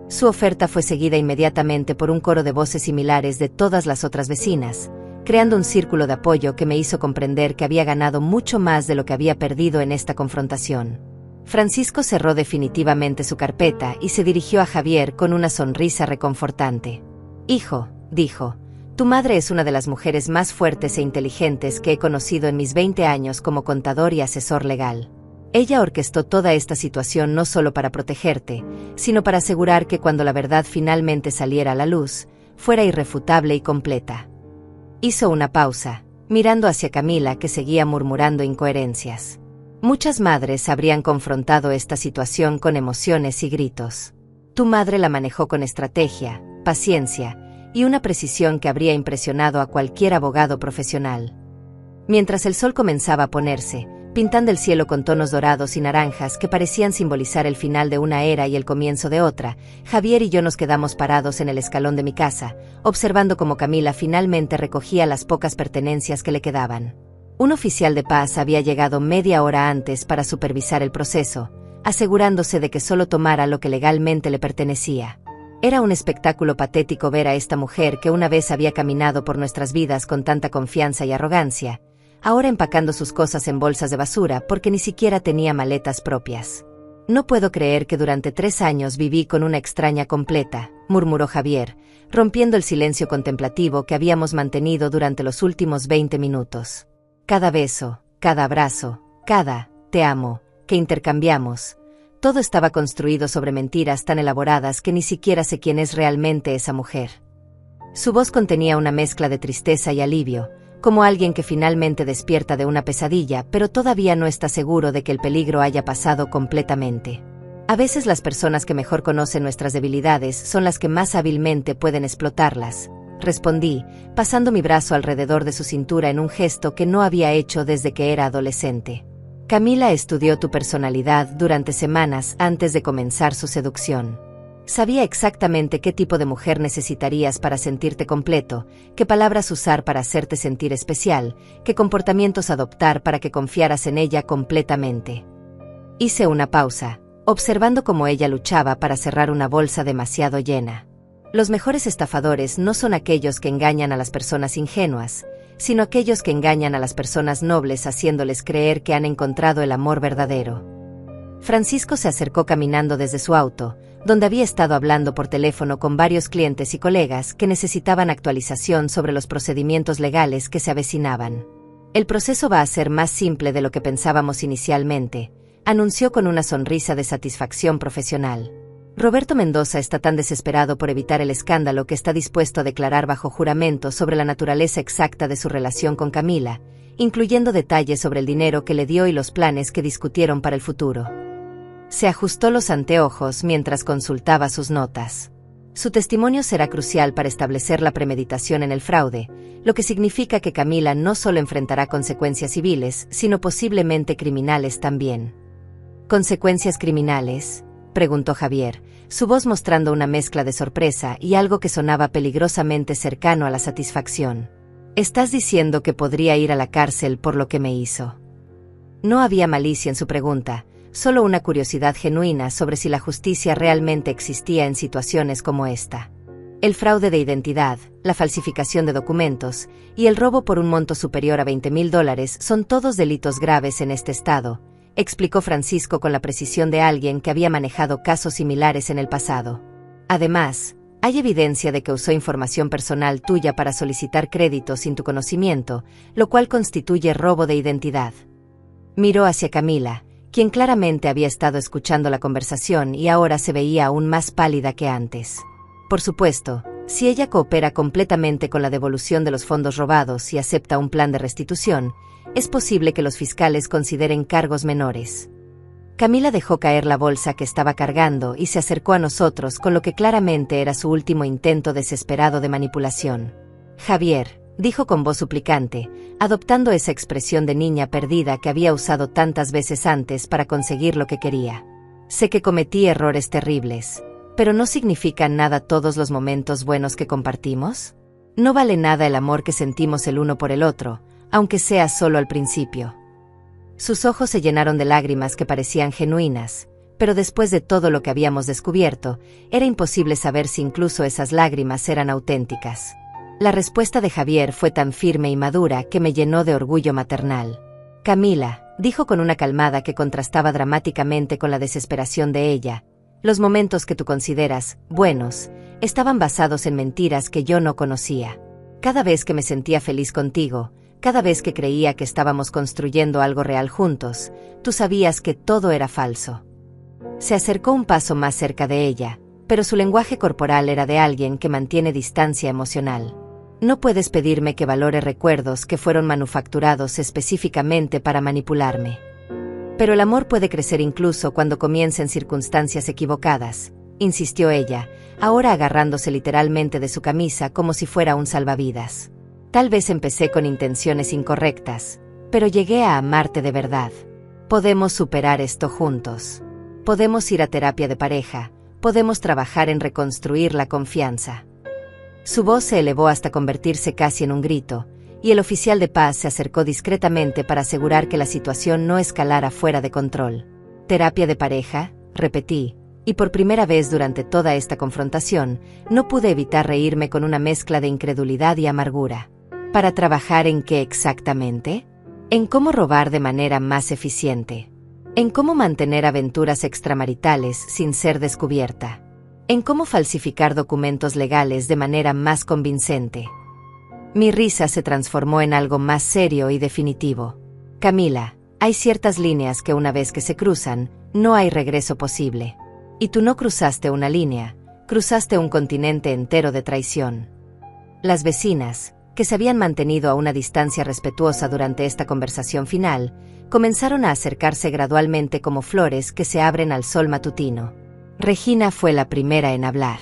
Su oferta fue seguida inmediatamente por un coro de voces similares de todas las otras vecinas, creando un círculo de apoyo que me hizo comprender que había ganado mucho más de lo que había perdido en esta confrontación. Francisco cerró definitivamente su carpeta y se dirigió a Javier con una sonrisa reconfortante. «Hijo», dijo, «tu madre es una de las mujeres más fuertes e inteligentes que he conocido en mis 20 años como contador y asesor legal. Ella orquestó toda esta situación no solo para protegerte, sino para asegurar que cuando la verdad finalmente saliera a la luz, fuera irrefutable y completa». Hizo una pausa, mirando hacia Camila que seguía murmurando incoherencias. Muchas madres habrían confrontado esta situación con emociones y gritos. Tu madre la manejó con estrategia, paciencia y una precisión que habría impresionado a cualquier abogado profesional. Mientras el sol comenzaba a ponerse, pintando el cielo con tonos dorados y naranjas que parecían simbolizar el final de una era y el comienzo de otra, Javier y yo nos quedamos parados en el escalón de mi casa, observando cómo Camila finalmente recogía las pocas pertenencias que le quedaban. Un oficial de paz había llegado media hora antes para supervisar el proceso, asegurándose de que solo tomara lo que legalmente le pertenecía. Era un espectáculo patético ver a esta mujer que una vez había caminado por nuestras vidas con tanta confianza y arrogancia, ahora empacando sus cosas en bolsas de basura porque ni siquiera tenía maletas propias. «No puedo creer que durante 3 años viví con una extraña completa», murmuró Javier, rompiendo el silencio contemplativo que habíamos mantenido durante los últimos 20 minutos. «Cada beso, cada abrazo, cada «te amo» que intercambiamos, todo estaba construido sobre mentiras tan elaboradas que ni siquiera sé quién es realmente esa mujer». Su voz contenía una mezcla de tristeza y alivio, como alguien que finalmente despierta de una pesadilla, pero todavía no está seguro de que el peligro haya pasado completamente. A veces las personas que mejor conocen nuestras debilidades son las que más hábilmente pueden explotarlas, respondí, pasando mi brazo alrededor de su cintura en un gesto que no había hecho desde que era adolescente. Camila estudió tu personalidad durante semanas antes de comenzar su seducción. Sabía exactamente qué tipo de mujer necesitarías para sentirte completo, qué palabras usar para hacerte sentir especial, qué comportamientos adoptar para que confiaras en ella completamente. Hice una pausa, observando cómo ella luchaba para cerrar una bolsa demasiado llena. Los mejores estafadores no son aquellos que engañan a las personas ingenuas, sino aquellos que engañan a las personas nobles haciéndoles creer que han encontrado el amor verdadero. Francisco se acercó caminando desde su auto, donde había estado hablando por teléfono con varios clientes y colegas que necesitaban actualización sobre los procedimientos legales que se avecinaban. «El proceso va a ser más simple de lo que pensábamos inicialmente», anunció con una sonrisa de satisfacción profesional. «Roberto Mendoza está tan desesperado por evitar el escándalo que está dispuesto a declarar bajo juramento sobre la naturaleza exacta de su relación con Camila, incluyendo detalles sobre el dinero que le dio y los planes que discutieron para el futuro». Se ajustó los anteojos mientras consultaba sus notas. Su testimonio será crucial para establecer la premeditación en el fraude, lo que significa que Camila no solo enfrentará consecuencias civiles, sino posiblemente criminales también. ¿Consecuencias criminales?, preguntó Javier, su voz mostrando una mezcla de sorpresa y algo que sonaba peligrosamente cercano a la satisfacción. «¿Estás diciendo que podría ir a la cárcel por lo que me hizo?». No había malicia en su pregunta, solo una curiosidad genuina sobre si la justicia realmente existía en situaciones como esta. El fraude de identidad, la falsificación de documentos y el robo por un monto superior a $20,000 son todos delitos graves en este estado, explicó Francisco con la precisión de alguien que había manejado casos similares en el pasado. Además, hay evidencia de que usó información personal tuya para solicitar crédito sin tu conocimiento, lo cual constituye robo de identidad. Miró hacia Camila, quien claramente había estado escuchando la conversación y ahora se veía aún más pálida que antes. «Por supuesto», Si ella coopera completamente con la devolución de los fondos robados y acepta un plan de restitución, es posible que los fiscales consideren cargos menores. Camila dejó caer la bolsa que estaba cargando y se acercó a nosotros con lo que claramente era su último intento desesperado de manipulación. Javier, dijo con voz suplicante, adoptando esa expresión de niña perdida que había usado tantas veces antes para conseguir lo que quería. Sé que cometí errores terribles, pero ¿no significan nada todos los momentos buenos que compartimos? No vale nada el amor que sentimos el uno por el otro, aunque sea solo al principio. Sus ojos se llenaron de lágrimas que parecían genuinas, pero después de todo lo que habíamos descubierto, era imposible saber si incluso esas lágrimas eran auténticas. La respuesta de Javier fue tan firme y madura que me llenó de orgullo maternal. Camila, dijo con una calmada que contrastaba dramáticamente con la desesperación de ella, los momentos que tú consideras buenos, estaban basados en mentiras que yo no conocía. Cada vez que me sentía feliz contigo, cada vez que creía que estábamos construyendo algo real juntos, tú sabías que todo era falso. Se acercó un paso más cerca de ella, pero su lenguaje corporal era de alguien que mantiene distancia emocional. No puedes pedirme que valore recuerdos que fueron manufacturados específicamente para manipularme. Pero el amor puede crecer incluso cuando comienza en circunstancias equivocadas, insistió ella, ahora agarrándose literalmente de su camisa como si fuera un salvavidas. Tal vez empecé con intenciones incorrectas, pero llegué a amarte de verdad. Podemos superar esto juntos. Podemos ir a terapia de pareja, podemos trabajar en reconstruir la confianza. Su voz se elevó hasta convertirse casi en un grito, y el oficial de paz se acercó discretamente para asegurar que la situación no escalara fuera de control. ¿Terapia de pareja?, repetí, y por primera vez durante toda esta confrontación, no pude evitar reírme con una mezcla de incredulidad y amargura. ¿Para trabajar en qué exactamente? En cómo robar de manera más eficiente. En cómo mantener aventuras extramaritales sin ser descubierta. En cómo falsificar documentos legales de manera más convincente. Mi risa se transformó en algo más serio y definitivo. Camila, hay ciertas líneas que una vez que se cruzan, no hay regreso posible. Y tú no cruzaste una línea, cruzaste un continente entero de traición. Las vecinas, que se habían mantenido a una distancia respetuosa durante esta conversación final, comenzaron a acercarse gradualmente como flores que se abren al sol matutino. Regina fue la primera en hablar.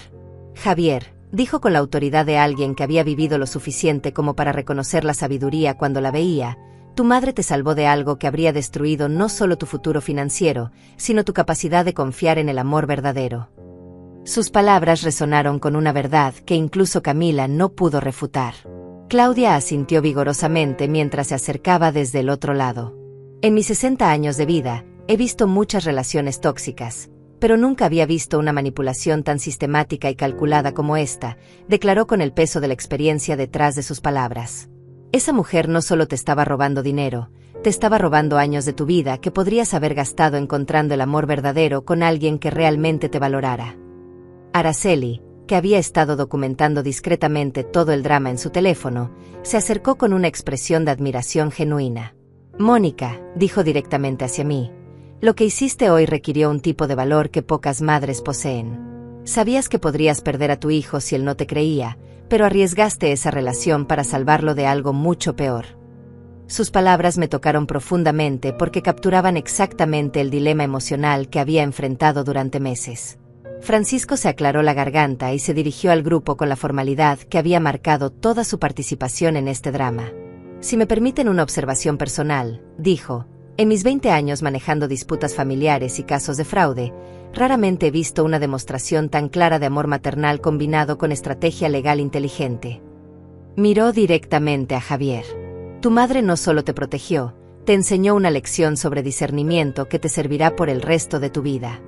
Javier, dijo con la autoridad de alguien que había vivido lo suficiente como para reconocer la sabiduría cuando la veía, tu madre te salvó de algo que habría destruido no solo tu futuro financiero, sino tu capacidad de confiar en el amor verdadero. Sus palabras resonaron con una verdad que incluso Camila no pudo refutar. Claudia asintió vigorosamente mientras se acercaba desde el otro lado. En mis 60 años de vida, he visto muchas relaciones tóxicas, pero nunca había visto una manipulación tan sistemática y calculada como esta, declaró con el peso de la experiencia detrás de sus palabras. Esa mujer no solo te estaba robando dinero, te estaba robando años de tu vida que podrías haber gastado encontrando el amor verdadero con alguien que realmente te valorara. Araceli, que había estado documentando discretamente todo el drama en su teléfono, se acercó con una expresión de admiración genuina. Mónica, dijo directamente hacia mí, lo que hiciste hoy requirió un tipo de valor que pocas madres poseen. Sabías que podrías perder a tu hijo si él no te creía, pero arriesgaste esa relación para salvarlo de algo mucho peor. Sus palabras me tocaron profundamente porque capturaban exactamente el dilema emocional que había enfrentado durante meses. Francisco se aclaró la garganta y se dirigió al grupo con la formalidad que había marcado toda su participación en este drama. Si me permiten una observación personal, dijo, en mis 20 años manejando disputas familiares y casos de fraude, raramente he visto una demostración tan clara de amor maternal combinado con estrategia legal inteligente. Miró directamente a Javier. Tu madre no solo te protegió, te enseñó una lección sobre discernimiento que te servirá por el resto de tu vida.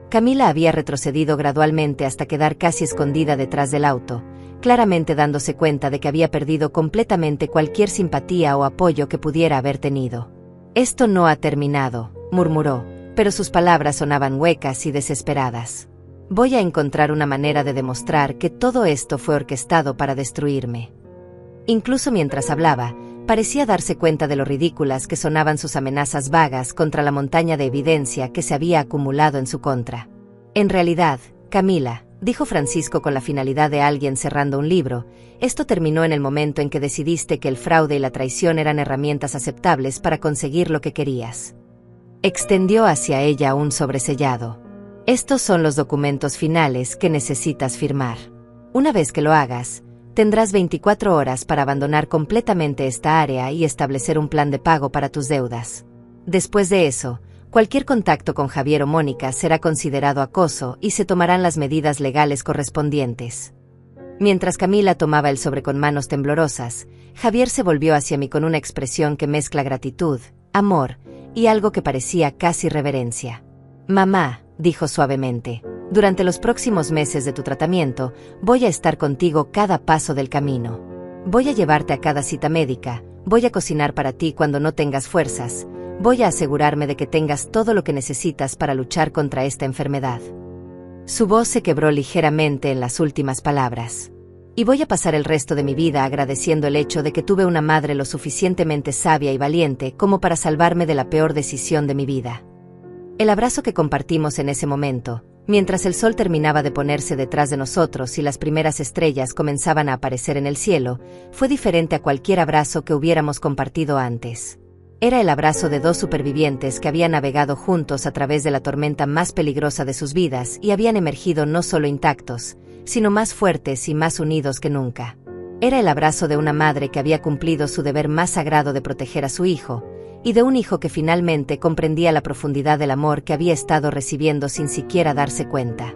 Camila había retrocedido gradualmente hasta quedar casi escondida detrás del auto, claramente dándose cuenta de que había perdido completamente cualquier simpatía o apoyo que pudiera haber tenido. Esto no ha terminado, murmuró, pero sus palabras sonaban huecas y desesperadas. Voy a encontrar una manera de demostrar que todo esto fue orquestado para destruirme. Incluso mientras hablaba, parecía darse cuenta de lo ridículas que sonaban sus amenazas vagas contra la montaña de evidencia que se había acumulado en su contra. En realidad, Camila, dijo Francisco con la finalidad de alguien cerrando un libro. Esto terminó en el momento en que decidiste que el fraude y la traición eran herramientas aceptables para conseguir lo que querías. Extendió hacia ella un sobresellado. Estos son los documentos finales que necesitas firmar. Una vez que lo hagas, tendrás 24 horas para abandonar completamente esta área y establecer un plan de pago para tus deudas. Después de eso, cualquier contacto con Javier o Mónica será considerado acoso y se tomarán las medidas legales correspondientes. Mientras Camila tomaba el sobre con manos temblorosas, Javier se volvió hacia mí con una expresión que mezcla gratitud, amor y algo que parecía casi reverencia. «Mamá», dijo suavemente, «durante los próximos meses de tu tratamiento, voy a estar contigo cada paso del camino. Voy a llevarte a cada cita médica, voy a cocinar para ti cuando no tengas fuerzas, voy a asegurarme de que tengas todo lo que necesitas para luchar contra esta enfermedad». Su voz se quebró ligeramente en las últimas palabras. «Y voy a pasar el resto de mi vida agradeciendo el hecho de que tuve una madre lo suficientemente sabia y valiente como para salvarme de la peor decisión de mi vida». El abrazo que compartimos en ese momento, mientras el sol terminaba de ponerse detrás de nosotros y las primeras estrellas comenzaban a aparecer en el cielo, fue diferente a cualquier abrazo que hubiéramos compartido antes. Era el abrazo de dos supervivientes que habían navegado juntos a través de la tormenta más peligrosa de sus vidas y habían emergido no solo intactos, sino más fuertes y más unidos que nunca. Era el abrazo de una madre que había cumplido su deber más sagrado de proteger a su hijo, y de un hijo que finalmente comprendía la profundidad del amor que había estado recibiendo sin siquiera darse cuenta.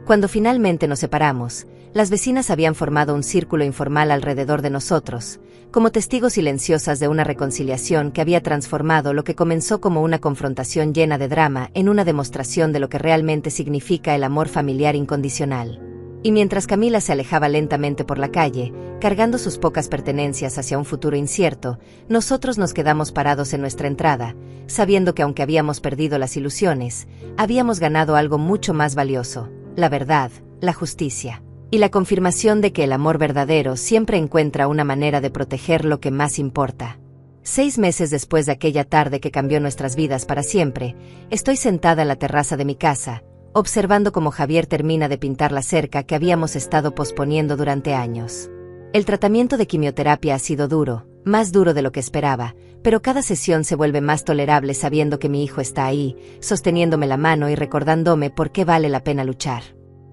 Cuando finalmente nos separamos, las vecinas habían formado un círculo informal alrededor de nosotros, como testigos silenciosas de una reconciliación que había transformado lo que comenzó como una confrontación llena de drama en una demostración de lo que realmente significa el amor familiar incondicional. Y mientras Camila se alejaba lentamente por la calle, cargando sus pocas pertenencias hacia un futuro incierto, nosotros nos quedamos parados en nuestra entrada, sabiendo que aunque habíamos perdido las ilusiones, habíamos ganado algo mucho más valioso: la verdad, la justicia, y la confirmación de que el amor verdadero siempre encuentra una manera de proteger lo que más importa. 6 meses después de aquella tarde que cambió nuestras vidas para siempre, estoy sentada en la terraza de mi casa, observando cómo Javier termina de pintar la cerca que habíamos estado posponiendo durante años. El tratamiento de quimioterapia ha sido duro, más duro de lo que esperaba, pero cada sesión se vuelve más tolerable sabiendo que mi hijo está ahí, sosteniéndome la mano y recordándome por qué vale la pena luchar.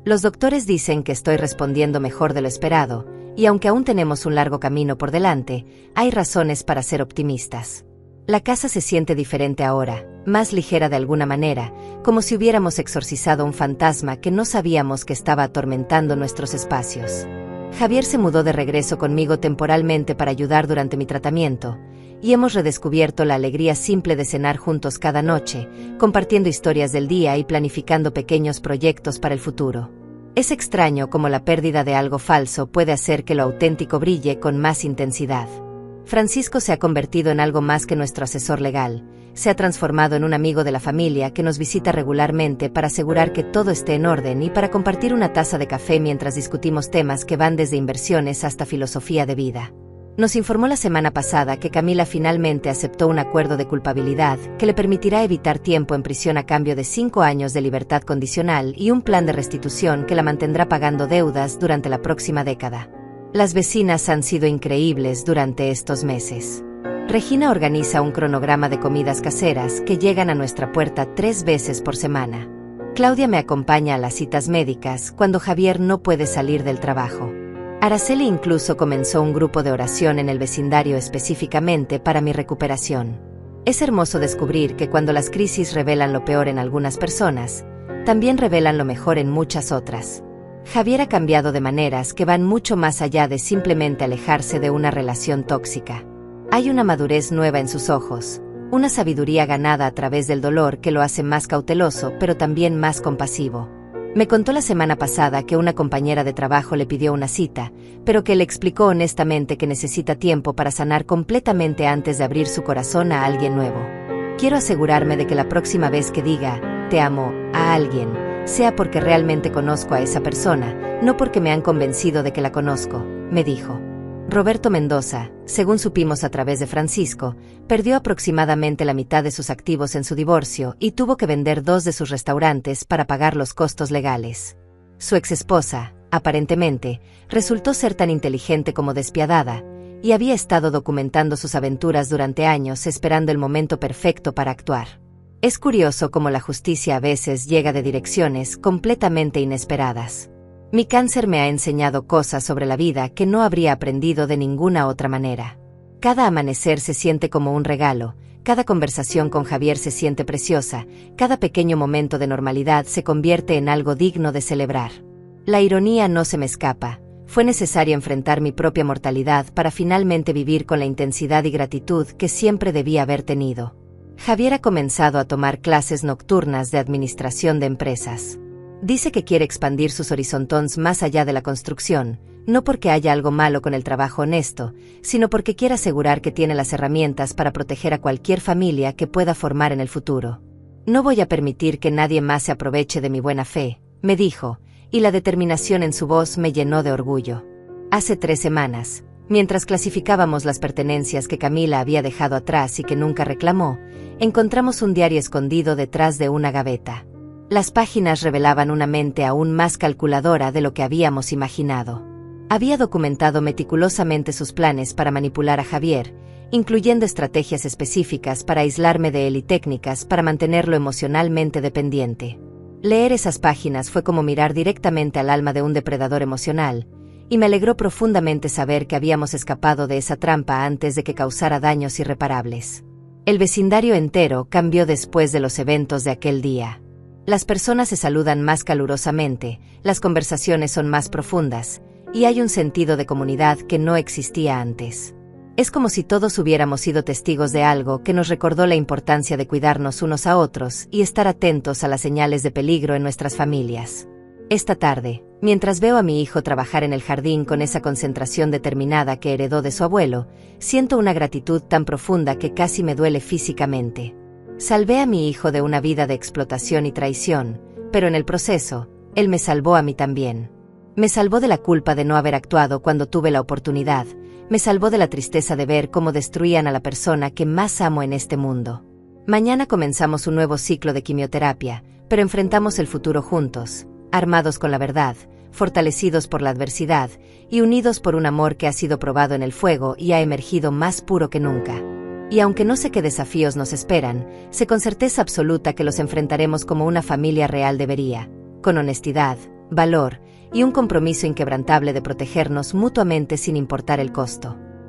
Los doctores dicen que estoy respondiendo mejor de lo esperado, y aunque aún tenemos un largo camino por delante, hay razones para ser optimistas. La casa se siente diferente ahora, más ligera de alguna manera, como si hubiéramos exorcizado un fantasma que no sabíamos que estaba atormentando nuestros espacios. Javier se mudó de regreso conmigo temporalmente para ayudar durante mi tratamiento, y hemos redescubierto la alegría simple de cenar juntos cada noche, compartiendo historias del día y planificando pequeños proyectos para el futuro. Es extraño cómo la pérdida de algo falso puede hacer que lo auténtico brille con más intensidad. Francisco se ha convertido en algo más que nuestro asesor legal, se ha transformado en un amigo de la familia que nos visita regularmente para asegurar que todo esté en orden y para compartir una taza de café mientras discutimos temas que van desde inversiones hasta filosofía de vida. Nos informó la semana pasada que Camila finalmente aceptó un acuerdo de culpabilidad que le permitirá evitar tiempo en prisión a cambio de 5 años de libertad condicional y un plan de restitución que la mantendrá pagando deudas durante la próxima década. Las vecinas han sido increíbles durante estos meses. Regina organiza un cronograma de comidas caseras que llegan a nuestra puerta 3 veces por semana. Claudia me acompaña a las citas médicas cuando Javier no puede salir del trabajo. Araceli incluso comenzó un grupo de oración en el vecindario específicamente para mi recuperación. Es hermoso descubrir que cuando las crisis revelan lo peor en algunas personas, también revelan lo mejor en muchas otras. Javier ha cambiado de maneras que van mucho más allá de simplemente alejarse de una relación tóxica. Hay una madurez nueva en sus ojos, una sabiduría ganada a través del dolor que lo hace más cauteloso pero también más compasivo. Me contó la semana pasada que una compañera de trabajo le pidió una cita, pero que le explicó honestamente que necesita tiempo para sanar completamente antes de abrir su corazón a alguien nuevo. Quiero asegurarme de que la próxima vez que diga «te amo» a alguien, sea porque realmente conozco a esa persona, no porque me han convencido de que la conozco, me dijo. Roberto Mendoza, según supimos a través de Francisco, perdió aproximadamente la mitad de sus activos en su divorcio y tuvo que vender 2 de sus restaurantes para pagar los costos legales. Su exesposa, aparentemente, resultó ser tan inteligente como despiadada, y había estado documentando sus aventuras durante años esperando el momento perfecto para actuar. Es curioso cómo la justicia a veces llega de direcciones completamente inesperadas. Mi cáncer me ha enseñado cosas sobre la vida que no habría aprendido de ninguna otra manera. Cada amanecer se siente como un regalo, cada conversación con Javier se siente preciosa, cada pequeño momento de normalidad se convierte en algo digno de celebrar. La ironía no se me escapa. Fue necesario enfrentar mi propia mortalidad para finalmente vivir con la intensidad y gratitud que siempre debía haber tenido. Javier ha comenzado a tomar clases nocturnas de administración de empresas. Dice que quiere expandir sus horizontes más allá de la construcción, no porque haya algo malo con el trabajo honesto, sino porque quiere asegurar que tiene las herramientas para proteger a cualquier familia que pueda formar en el futuro. No voy a permitir que nadie más se aproveche de mi buena fe, me dijo, y la determinación en su voz me llenó de orgullo. Hace 3 semanas, mientras clasificábamos las pertenencias que Camila había dejado atrás y que nunca reclamó, encontramos un diario escondido detrás de una gaveta. Las páginas revelaban una mente aún más calculadora de lo que habíamos imaginado. Había documentado meticulosamente sus planes para manipular a Javier, incluyendo estrategias específicas para aislarme de él y técnicas para mantenerlo emocionalmente dependiente. Leer esas páginas fue como mirar directamente al alma de un depredador emocional, y me alegró profundamente saber que habíamos escapado de esa trampa antes de que causara daños irreparables. El vecindario entero cambió después de los eventos de aquel día. Las personas se saludan más calurosamente, las conversaciones son más profundas, y hay un sentido de comunidad que no existía antes. Es como si todos hubiéramos sido testigos de algo que nos recordó la importancia de cuidarnos unos a otros y estar atentos a las señales de peligro en nuestras familias. Esta tarde, mientras veo a mi hijo trabajar en el jardín con esa concentración determinada que heredó de su abuelo, siento una gratitud tan profunda que casi me duele físicamente. Salvé a mi hijo de una vida de explotación y traición, pero en el proceso, él me salvó a mí también. Me salvó de la culpa de no haber actuado cuando tuve la oportunidad, me salvó de la tristeza de ver cómo destruían a la persona que más amo en este mundo. Mañana comenzamos un nuevo ciclo de quimioterapia, pero enfrentamos el futuro juntos, armados con la verdad, fortalecidos por la adversidad, y unidos por un amor que ha sido probado en el fuego y ha emergido más puro que nunca. Y aunque no sé qué desafíos nos esperan, sé con certeza absoluta que los enfrentaremos como una familia real debería, con honestidad, valor, y un compromiso inquebrantable de protegernos mutuamente sin importar el costo.